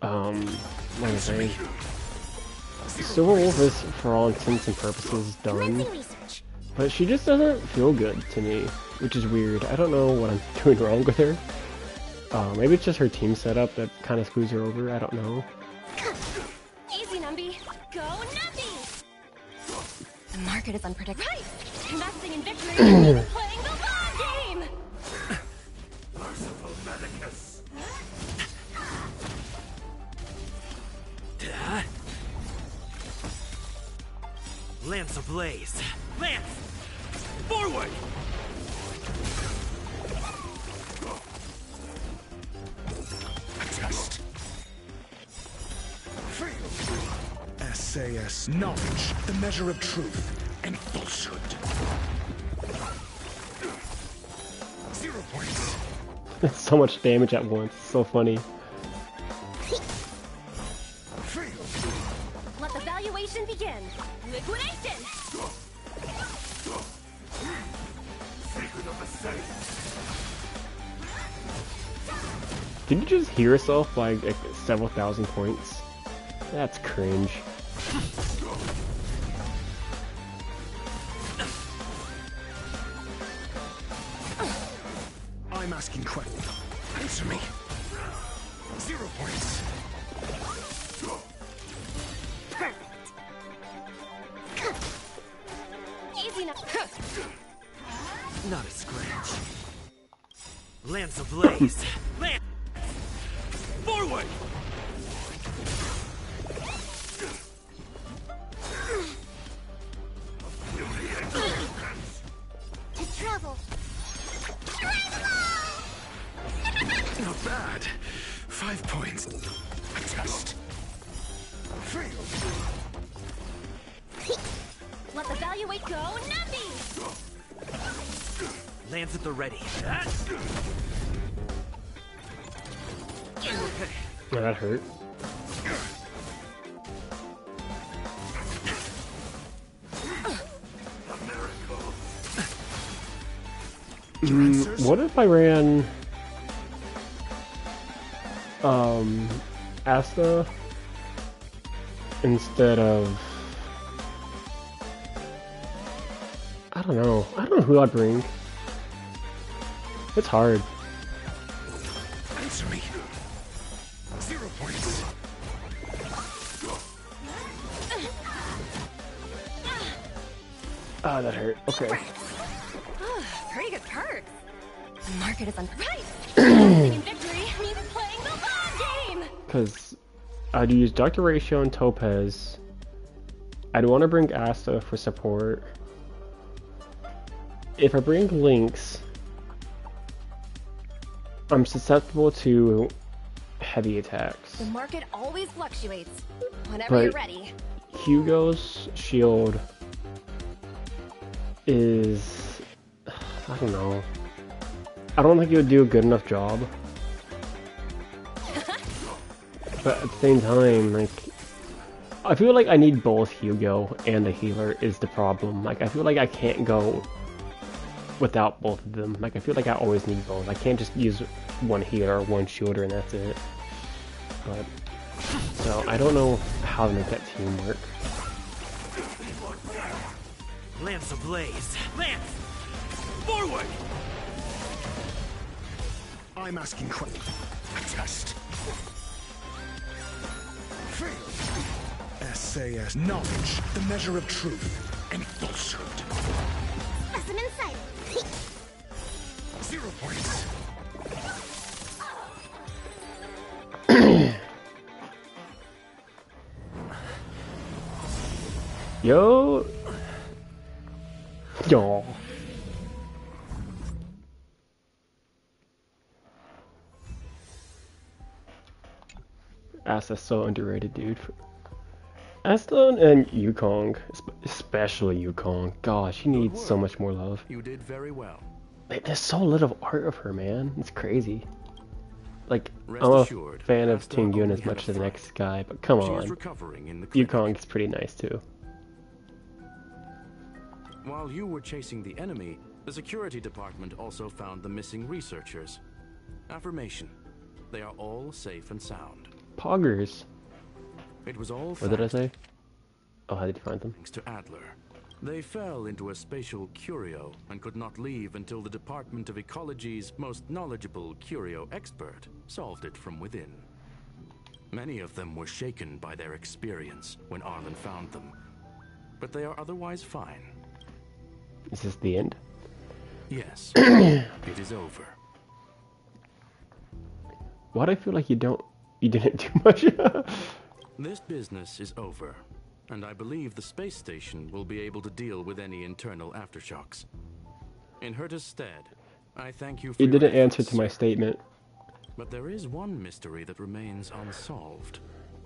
What was I saying? Silver Wolf is, for all intents and purposes, done, Commencing research. but she just doesn't feel good to me, which is weird. I don't know what I'm doing wrong with her. Maybe it's just her team setup that kind of screws her over. I don't know. Easy, Numby. Go Numpy! The market is unpredictable. Right! Investing in victory means playing the long game! Merciful Medicus. Lance ablaze! Lance! Forward! Test. Fail. SAS knowledge, the measure of truth, and falsehood. 0 points. So much damage at once. It's so funny. Let the valuation begin. Liquidation! Did you just hear yourself like several thousand points? That's cringe. I'm asking questions. Answer me. 0 points. Easy enough. Not a scratch. Lance ablaze. Lance! Forward! To travel. Not bad. 5 points. A test. Let the valuate go. Numbie! Lance at the ready. Yeah, that hurt. What if I ran Asta instead of, I don't know who I'd bring. It's hard. Answer me. 0 points. Ah, that hurt. Okay. Pretty good perks. The market is right. Taking victory means playing the long game. Because I'd use Dr. Ratio and Topaz. I'd want to bring Asta for support. If I bring Lynx, I'm susceptible to heavy attacks. The market always fluctuates. Whenever But you're ready. Hugo's shield is, I don't know. I don't think it would do a good enough job. But at the same time, like, I feel like I need both Hugo and a healer is the problem. Like, I feel like I can't go without both of them. Like, I feel like I always need both. I can't just use one healer or one shielder and that's it. But, so, I don't know how to make that team work. Lance ablaze. Lance! Forward! I'm asking questions. A test. SAS. Knowledge, the measure of truth and falsehood. Specimen sight. 0 points. Yo! Asta's so underrated, dude. Asta and Yukong, especially Yukong. Gosh, he needs so much more love. You did very well. Like, there's so little art of her, man. It's crazy. Like, Rest I'm a assured, fan of Asta Ting Yun only as had much a as the friend. next guy, but come She is on. recovering in the clinic. Yukong's pretty nice too. While you were chasing the enemy, the security department also found the missing researchers. Affirmation. They are all safe and sound. Poggers. It was all What did I thanks say? Oh, how did you find them? to Adler. They fell into a spatial curio and could not leave until the Department of Ecology's most knowledgeable curio expert solved it from within. Many of them were shaken by their experience when Arlen found them, but they are otherwise fine. Is this the end? Yes, it is over. Why do I feel like you didn't do much? This business is over, and I believe the space station will be able to deal with any internal aftershocks. In Herta's stead, I thank you for You your didn't answer efforts, to my sir. statement. But there is one mystery that remains unsolved,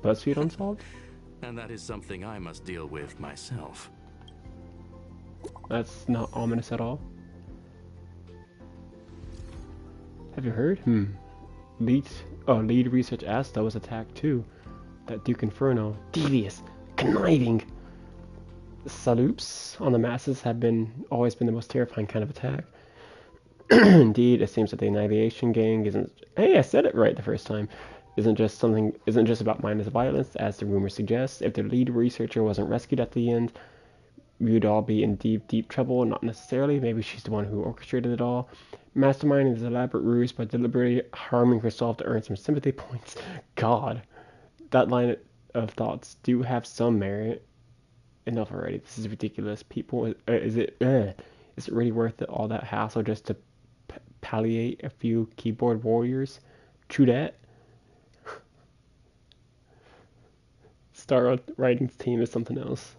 BuzzFeed unsolved? and that is something I must deal with myself. That's not ominous at all. Have you heard? Lead research Asta was attacked too. That Duke Inferno. Devious. Conniving. Saloops on the masses have always been the most terrifying kind of attack. Indeed, it seems that the Annihilation Gang isn't... Hey, I said it right the first time. Isn't just about mindless violence, as the rumor suggests. If the lead researcher wasn't rescued at the end, we'd all be in deep, deep trouble. Not necessarily. Maybe she's the one who orchestrated it all. Masterminding this elaborate ruse by deliberately harming herself to earn some sympathy points. God, that line of thoughts do have some merit. Enough already. This is ridiculous. People, is it really worth it, all that hassle just to palliate a few keyboard warriors? True that. Star Writing's team is something else.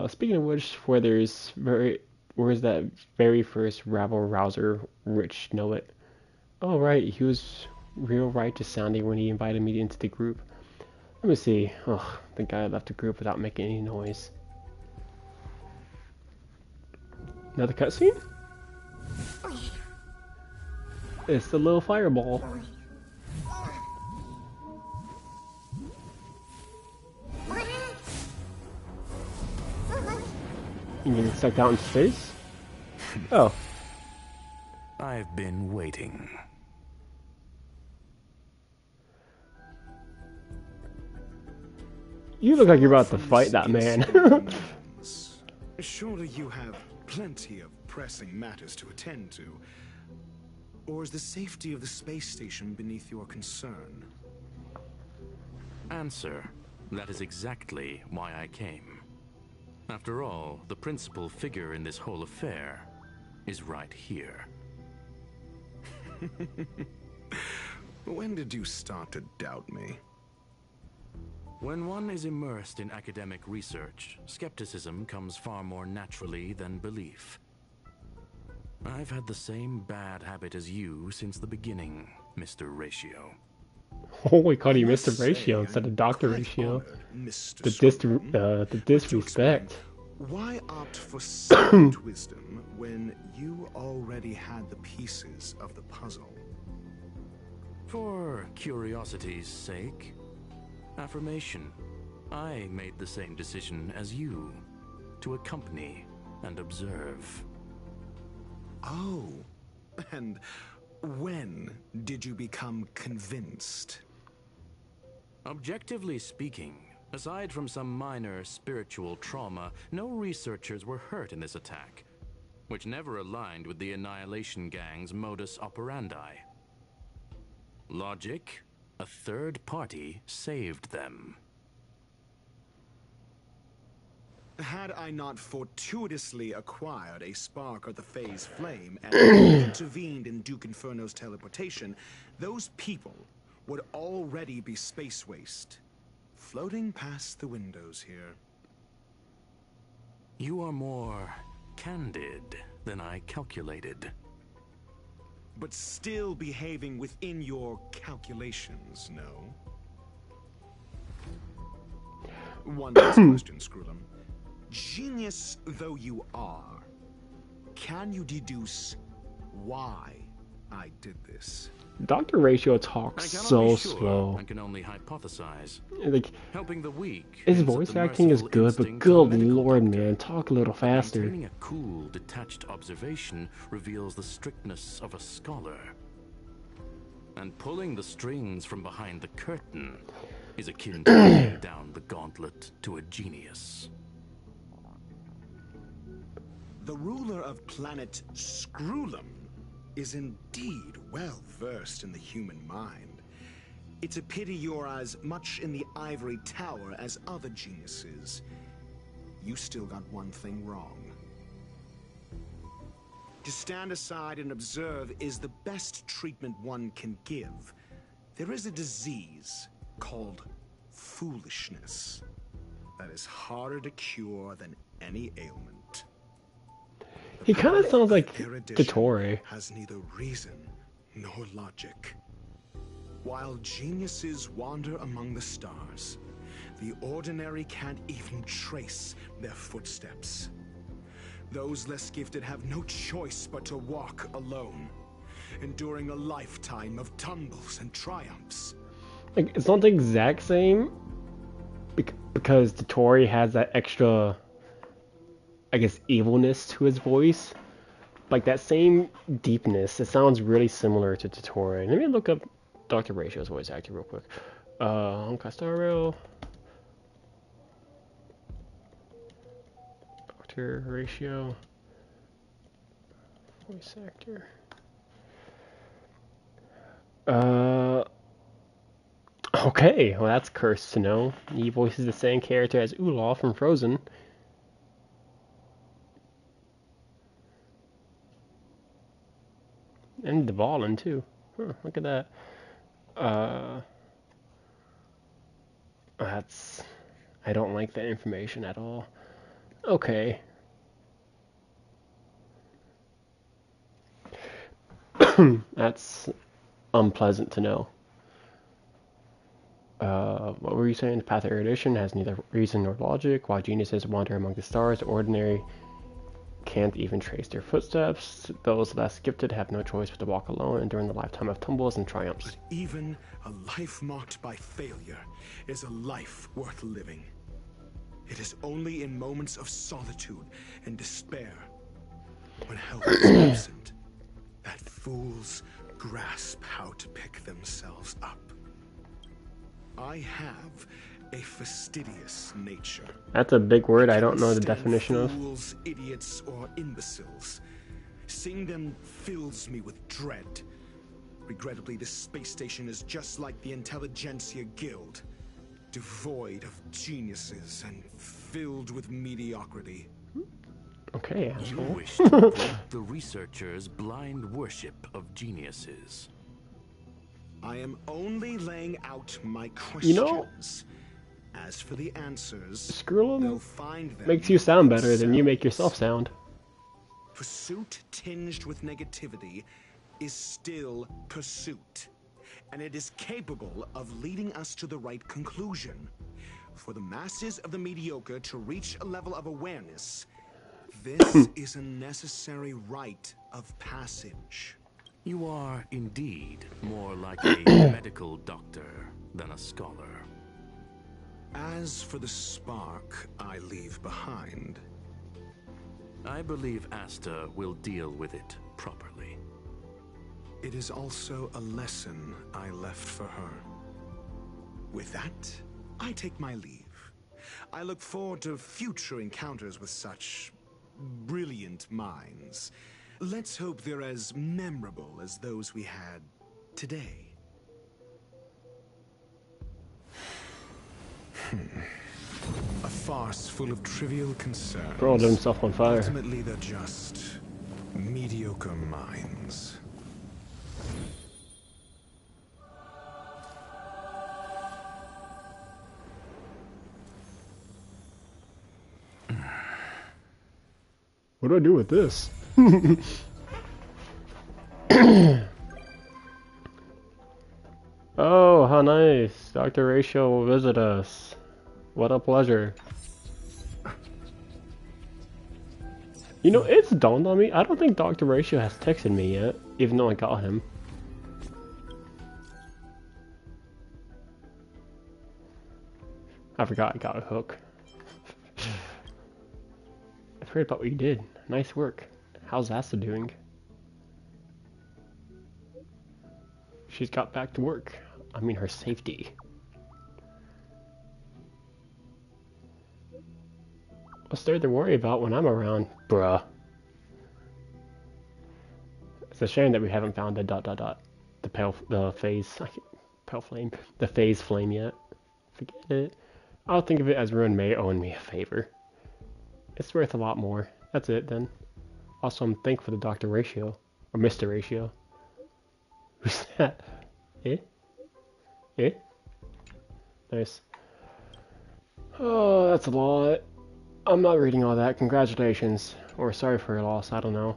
Speaking of which, where's that very first rabble rouser, Rich know it? Oh right, he was real righteous sounding when he invited me into the group. Let me see. Oh, the guy left the group without making any noise. Another cutscene? It's the little fireball. You getting stuck out in space? Oh. I've been waiting. You look like you're about to fight that man. Surely you have plenty of pressing matters to attend to. Or is the safety of the space station beneath your concern? Answer. That is exactly why I came. After all, the principal figure in this whole affair is right here. When did you start to doubt me? When one is immersed in academic research, skepticism comes far more naturally than belief. I've had the same bad habit as you since the beginning, Mr. Ratio. Oh, we call you Mr. Ratio instead of Dr. Ratio. The disrespect. Why opt for silent wisdom when you already had the pieces of the puzzle? For curiosity's sake. Affirmation. I made the same decision as you, to accompany and observe. Oh, and when did you become convinced? Objectively speaking, aside from some minor spiritual trauma, no researchers were hurt in this attack, which never aligned with the Annihilation Gang's modus operandi. Logic? A third party saved them. Had I not fortuitously acquired a spark of the phase flame and intervened in Duke Inferno's teleportation, those people would already be space waste, floating past the windows here. You are more candid than I calculated. But still behaving within your calculations, no? One last question, Screwlum. Genius though you are, can you deduce why I did this? Dr. Ratio talks so slow. I can only hypothesize. Like, helping the weak. his voice acting is good, but good lord, man, talk a little faster. Maintaining a cool, detached observation reveals the strictness of a scholar. And pulling the strings from behind the curtain is akin to laying down the gauntlet to a genius. The ruler of planet Screwlum is indeed well versed in the human mind. It's a pity you're as much in the ivory tower as other geniuses. You still got one thing wrong. To stand aside and observe is the best treatment one can give. There is a disease called foolishness that is harder to cure than any ailment. He kind of sounds like Erudition Totore. has neither reason nor logic. While geniuses wander among the stars, the ordinary can't even trace their footsteps. Those less gifted have no choice but to walk alone. enduring a lifetime of tumbles and triumphs. Like, it's not the exact same, because Tottori has that extra, I guess, evilness to his voice. Like, that same deepness, it sounds really similar to Tottori. Let me look up Dr. Ratio's voice actor real quick. Honkai Star Rail. Dr. Ratio. Voice actor. Okay, well that's cursed to know. He voices the same character as Olaf from Frozen. And Dvalin too. Huh, look at that. That's... I don't like that information at all. Okay. That's unpleasant to know. What were you saying? The path of erudition has neither reason nor logic. While geniuses wander among the stars, the ordinary can't even trace their footsteps. Those less gifted have no choice but to walk alone, enduring the lifetime of tumbles and triumphs. But even a life marked by failure is a life worth living. It is only in moments of solitude and despair, when help is absent, that fools grasp how to pick themselves up. I have a fastidious nature. That's a big word I don't know the definition of. Fools, idiots, or imbeciles. Seeing them fills me with dread. Regrettably, this space station is just like the Intelligentsia Guild. Devoid of geniuses and filled with mediocrity. Okay, You asshole. wish to break the researchers' blind worship of geniuses. I am only laying out my questions. You know, as for the answers, Screw 'em they'll find them makes you sound better than you make yourself sound. Pursuit tinged with negativity is still pursuit, and it is capable of leading us to the right conclusion. For the masses of the mediocre to reach a level of awareness, this is a necessary rite of passage. You are indeed more like a medical doctor than a scholar. As for the spark I leave behind, I believe Asta will deal with it properly. it is also a lesson I left for her. With that, I take my leave. I look forward to future encounters with such brilliant minds. Let's hope they're as memorable as those we had today. A farce full of trivial concerns. Bro lit himself on fire. Ultimately, they're just mediocre minds. What do I do with this? Oh, how nice. Dr. Ratio will visit us. What a pleasure. You know, it's dawned on me, I don't think Dr. Ratio has texted me yet, even though I got him. I forgot I got a hook. I've heard about what you did. Nice work. How's Asta doing? She's got back to work. I mean, her safety. What's there to worry about when I'm around, bruh? It's a shame that we haven't found the the phase flame yet. Forget it. I'll think of it as Ruin May owing me a favor. It's worth a lot more. That's it then. Also, I'm thankful for the Dr. Ratio. Or Mr. Ratio. Who's that? Eh? Eh? Nice. Oh, that's a lot. I'm not reading all that. Congratulations. Or sorry for your loss. I don't know.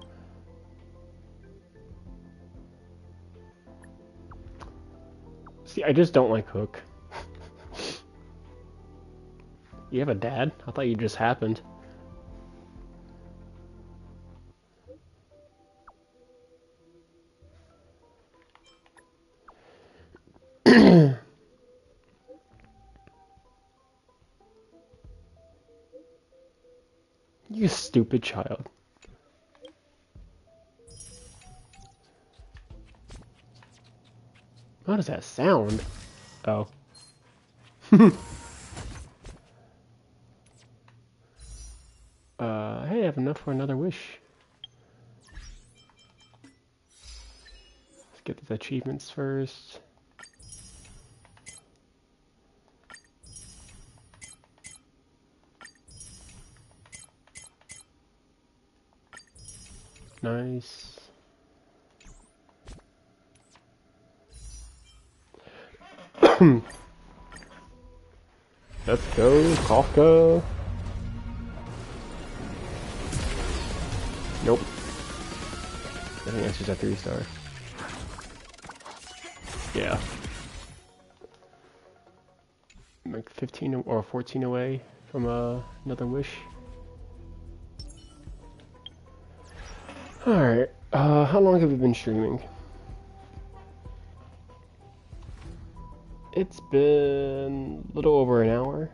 See, I just don't like Hook. You have a dad? I thought you just happened. stupid child. What does that sound? Oh. Hey, I have enough for another wish. Let's get these achievements first. Nice. Let's go, Kafka. Nope. I think that's just a 3-star. Yeah. I'm like 15 or 14 away from another wish. Alright, how long have we been streaming? It's been a little over an hour.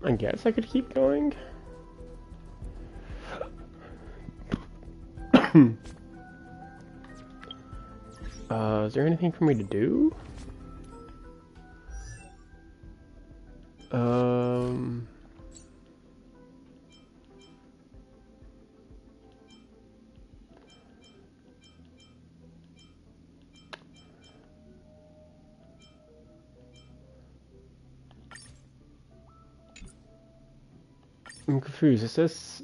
I guess I could keep going. Is there anything for me to do? I'm confused. Is this...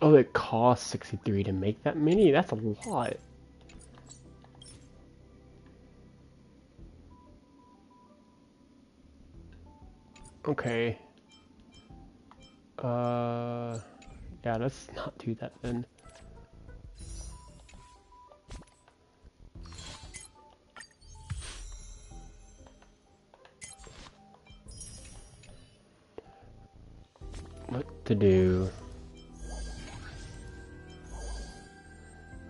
Oh, it costs 63 to make that many? That's a lot. Okay. Yeah, let's not do that then. What to do?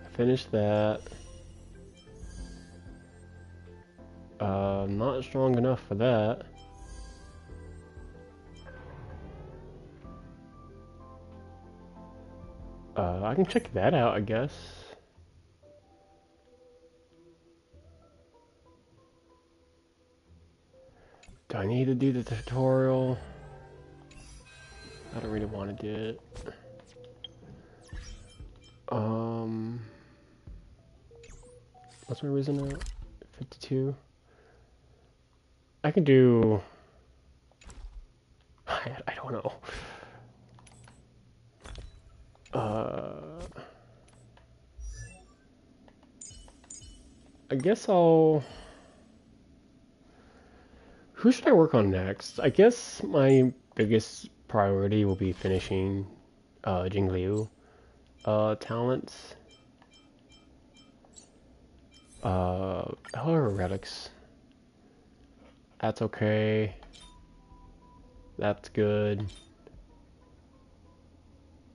I finished that. Not strong enough for that. I can check that out, I guess. Do I need to do the tutorial? I don't really want to do it. What's my reason now? 52. I can do... I don't know. I guess I'll... Who should I work on next? I guess my biggest priority will be finishing Jingliu talents. However, relics. That's okay. That's good.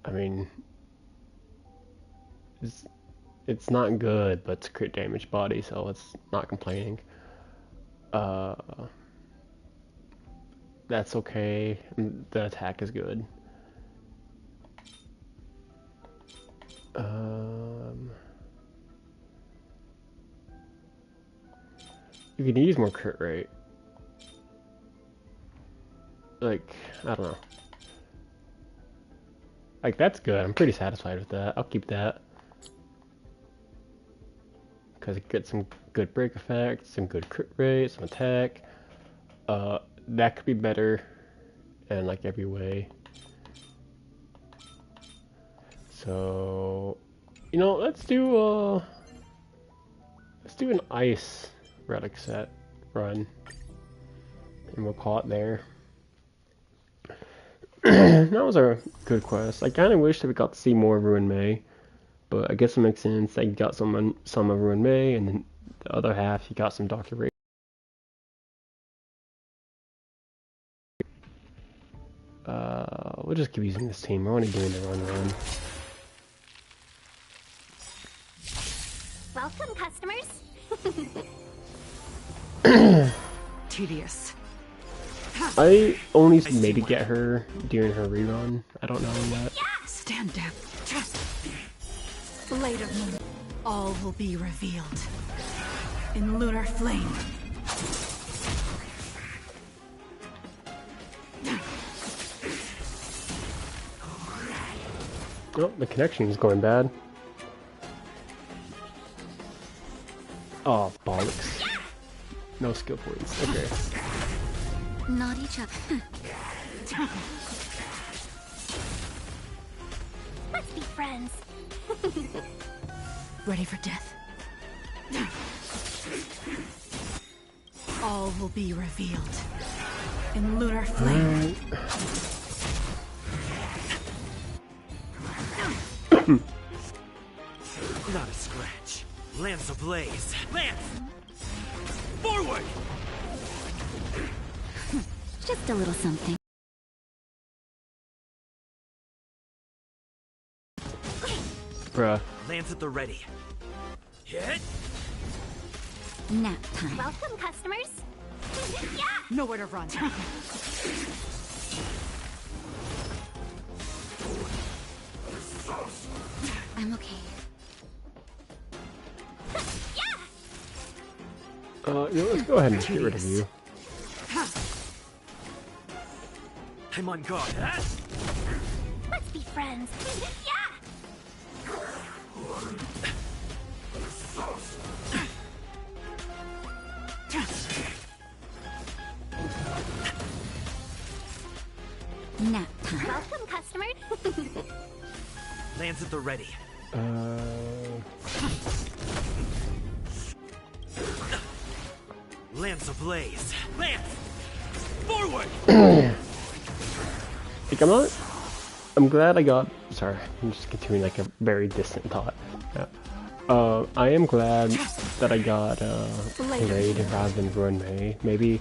I mean, it's not good, but it's a crit damage body, so it's not complaining. That's okay. The attack is good. You can use more crit rate. Like, I don't know. Like, that's good. I'm pretty satisfied with that. I'll keep that. Because it gets some good break effect, some good crit rate, some attack. That could be better in like every way. So, you know, let's do an ice relic set run, and we'll call it there. That was a good quest. I kind of wish that we got to see more of Ruin May, but I guess it makes sense that you got some of Ruin May, and then the other half you got some Dr. Ray. We'll just keep using this team. We're only doing the run. Welcome, customers. tedious. I only maybe get her during her rerun. I don't know yet. Stand down. Blade of moon. All will be revealed. In lunar flame. Oh, the connection is going bad. Oh, bollocks. No skill points. Okay. Not each other. Let's be friends. Ready for death. All will be revealed. In lunar flame. Not a scratch. Lance ablaze. Lance! Forward! Just a little something. Bruh. Lance at the ready. Hit! Nap time. Welcome, customers. Yeah! Nowhere to run. I'm okay. Yeah, let's go ahead and get rid of you. I'm on guard, huh? Let's be friends. Yeah! Nap time. Welcome, customers. Lance at the ready. Lance ablaze. Lance! Forward! Like, I'm glad I got... Sorry, I'm just continuing like a very distant thought. Yeah. I am glad that I got Blade rather than Run May. Maybe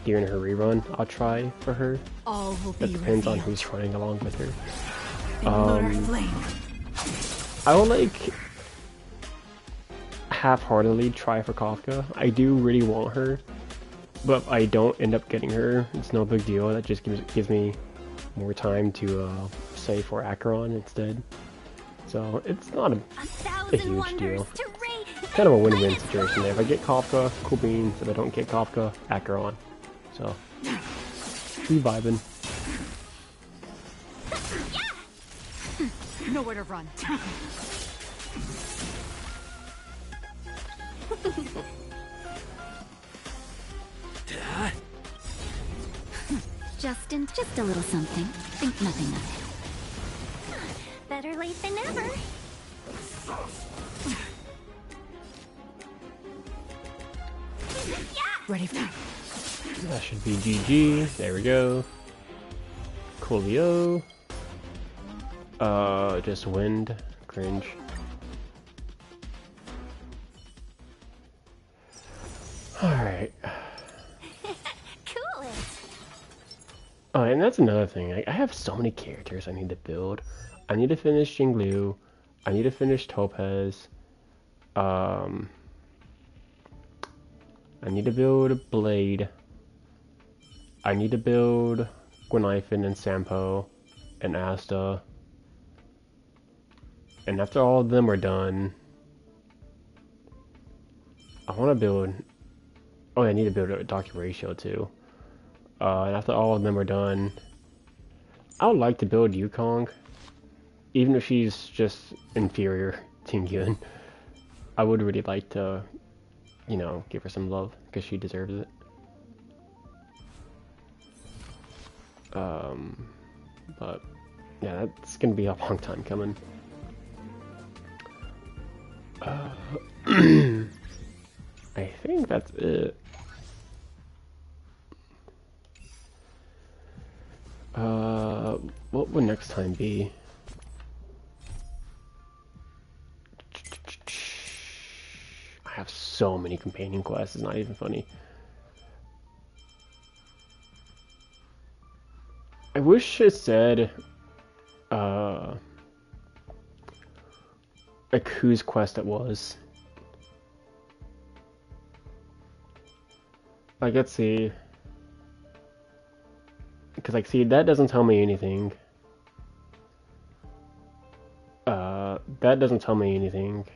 during her rerun, I'll try for her. All will That be depends on revealed. who's running along with her. In lunar flame. I will like half-heartedly try for Kafka. I do really want her, but if I don't end up getting her, it's no big deal. That just gives me more time to say for Acheron instead. So it's not a huge deal. It's kind of a win-win situation there. If I get Kafka, cool beans. If I don't get Kafka, Acheron. So be vibing. Nowhere to run. Just a little something. Think nothing of it. Better late than never. Ready for... That should be GG. There we go. Coolio. Just wind. Cringe. Alright. Cool it. Oh, and that's another thing. I have so many characters I need to build. I need to finish Jinglu. I need to finish Topaz. I need to build Blade. I need to build Gwenifin and Sampo and Asta. And after all of them are done, I want to build... Oh, I need to build a Dr. Ratio too. And after all of them are done, I would like to build Yukong. Even if she's just inferior to Yun. I would really like to, you know, give her some love, because she deserves it. But, yeah, that's gonna be a long time coming. I think that's it. What would next time be? I have so many companion quests, it's not even funny. I wish it said, like whose quest it was. Like, let's see. Because, like, see, that doesn't tell me anything. That doesn't tell me anything.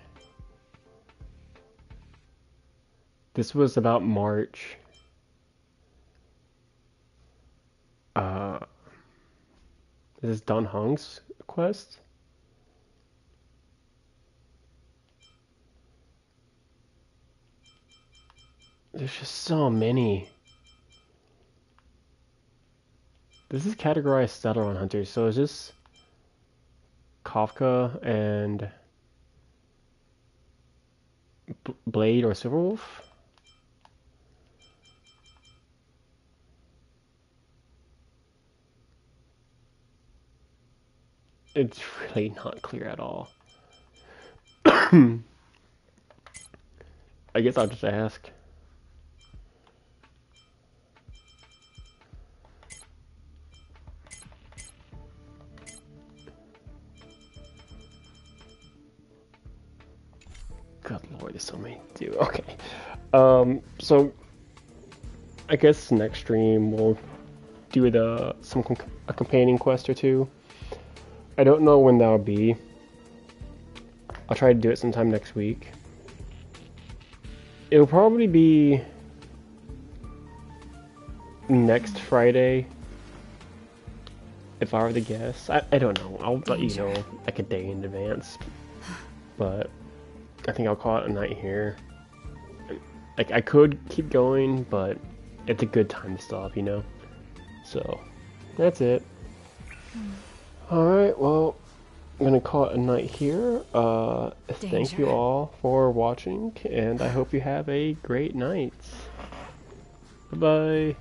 This was about March. This is Don Hong's quest? There's just so many. This is categorized Shadowrun Hunters, so is this Kafka and Blade or Silverwolf? It's really not clear at all. I guess I'll just ask. Good lord, there's so many to do. Okay. So I guess next stream we'll do a companion quest or two. I don't know when that'll be. I'll try to do it sometime next week. It'll probably be next Friday, if I were to guess. I don't know. I'll let you know like a day in advance. But I think I'll call it a night here. Like, I could keep going, but it's a good time to stop, you know? So, that's it. Alright, well, I'm gonna call it a night here. Thank you all for watching, and I hope you have a great night. Bye-bye.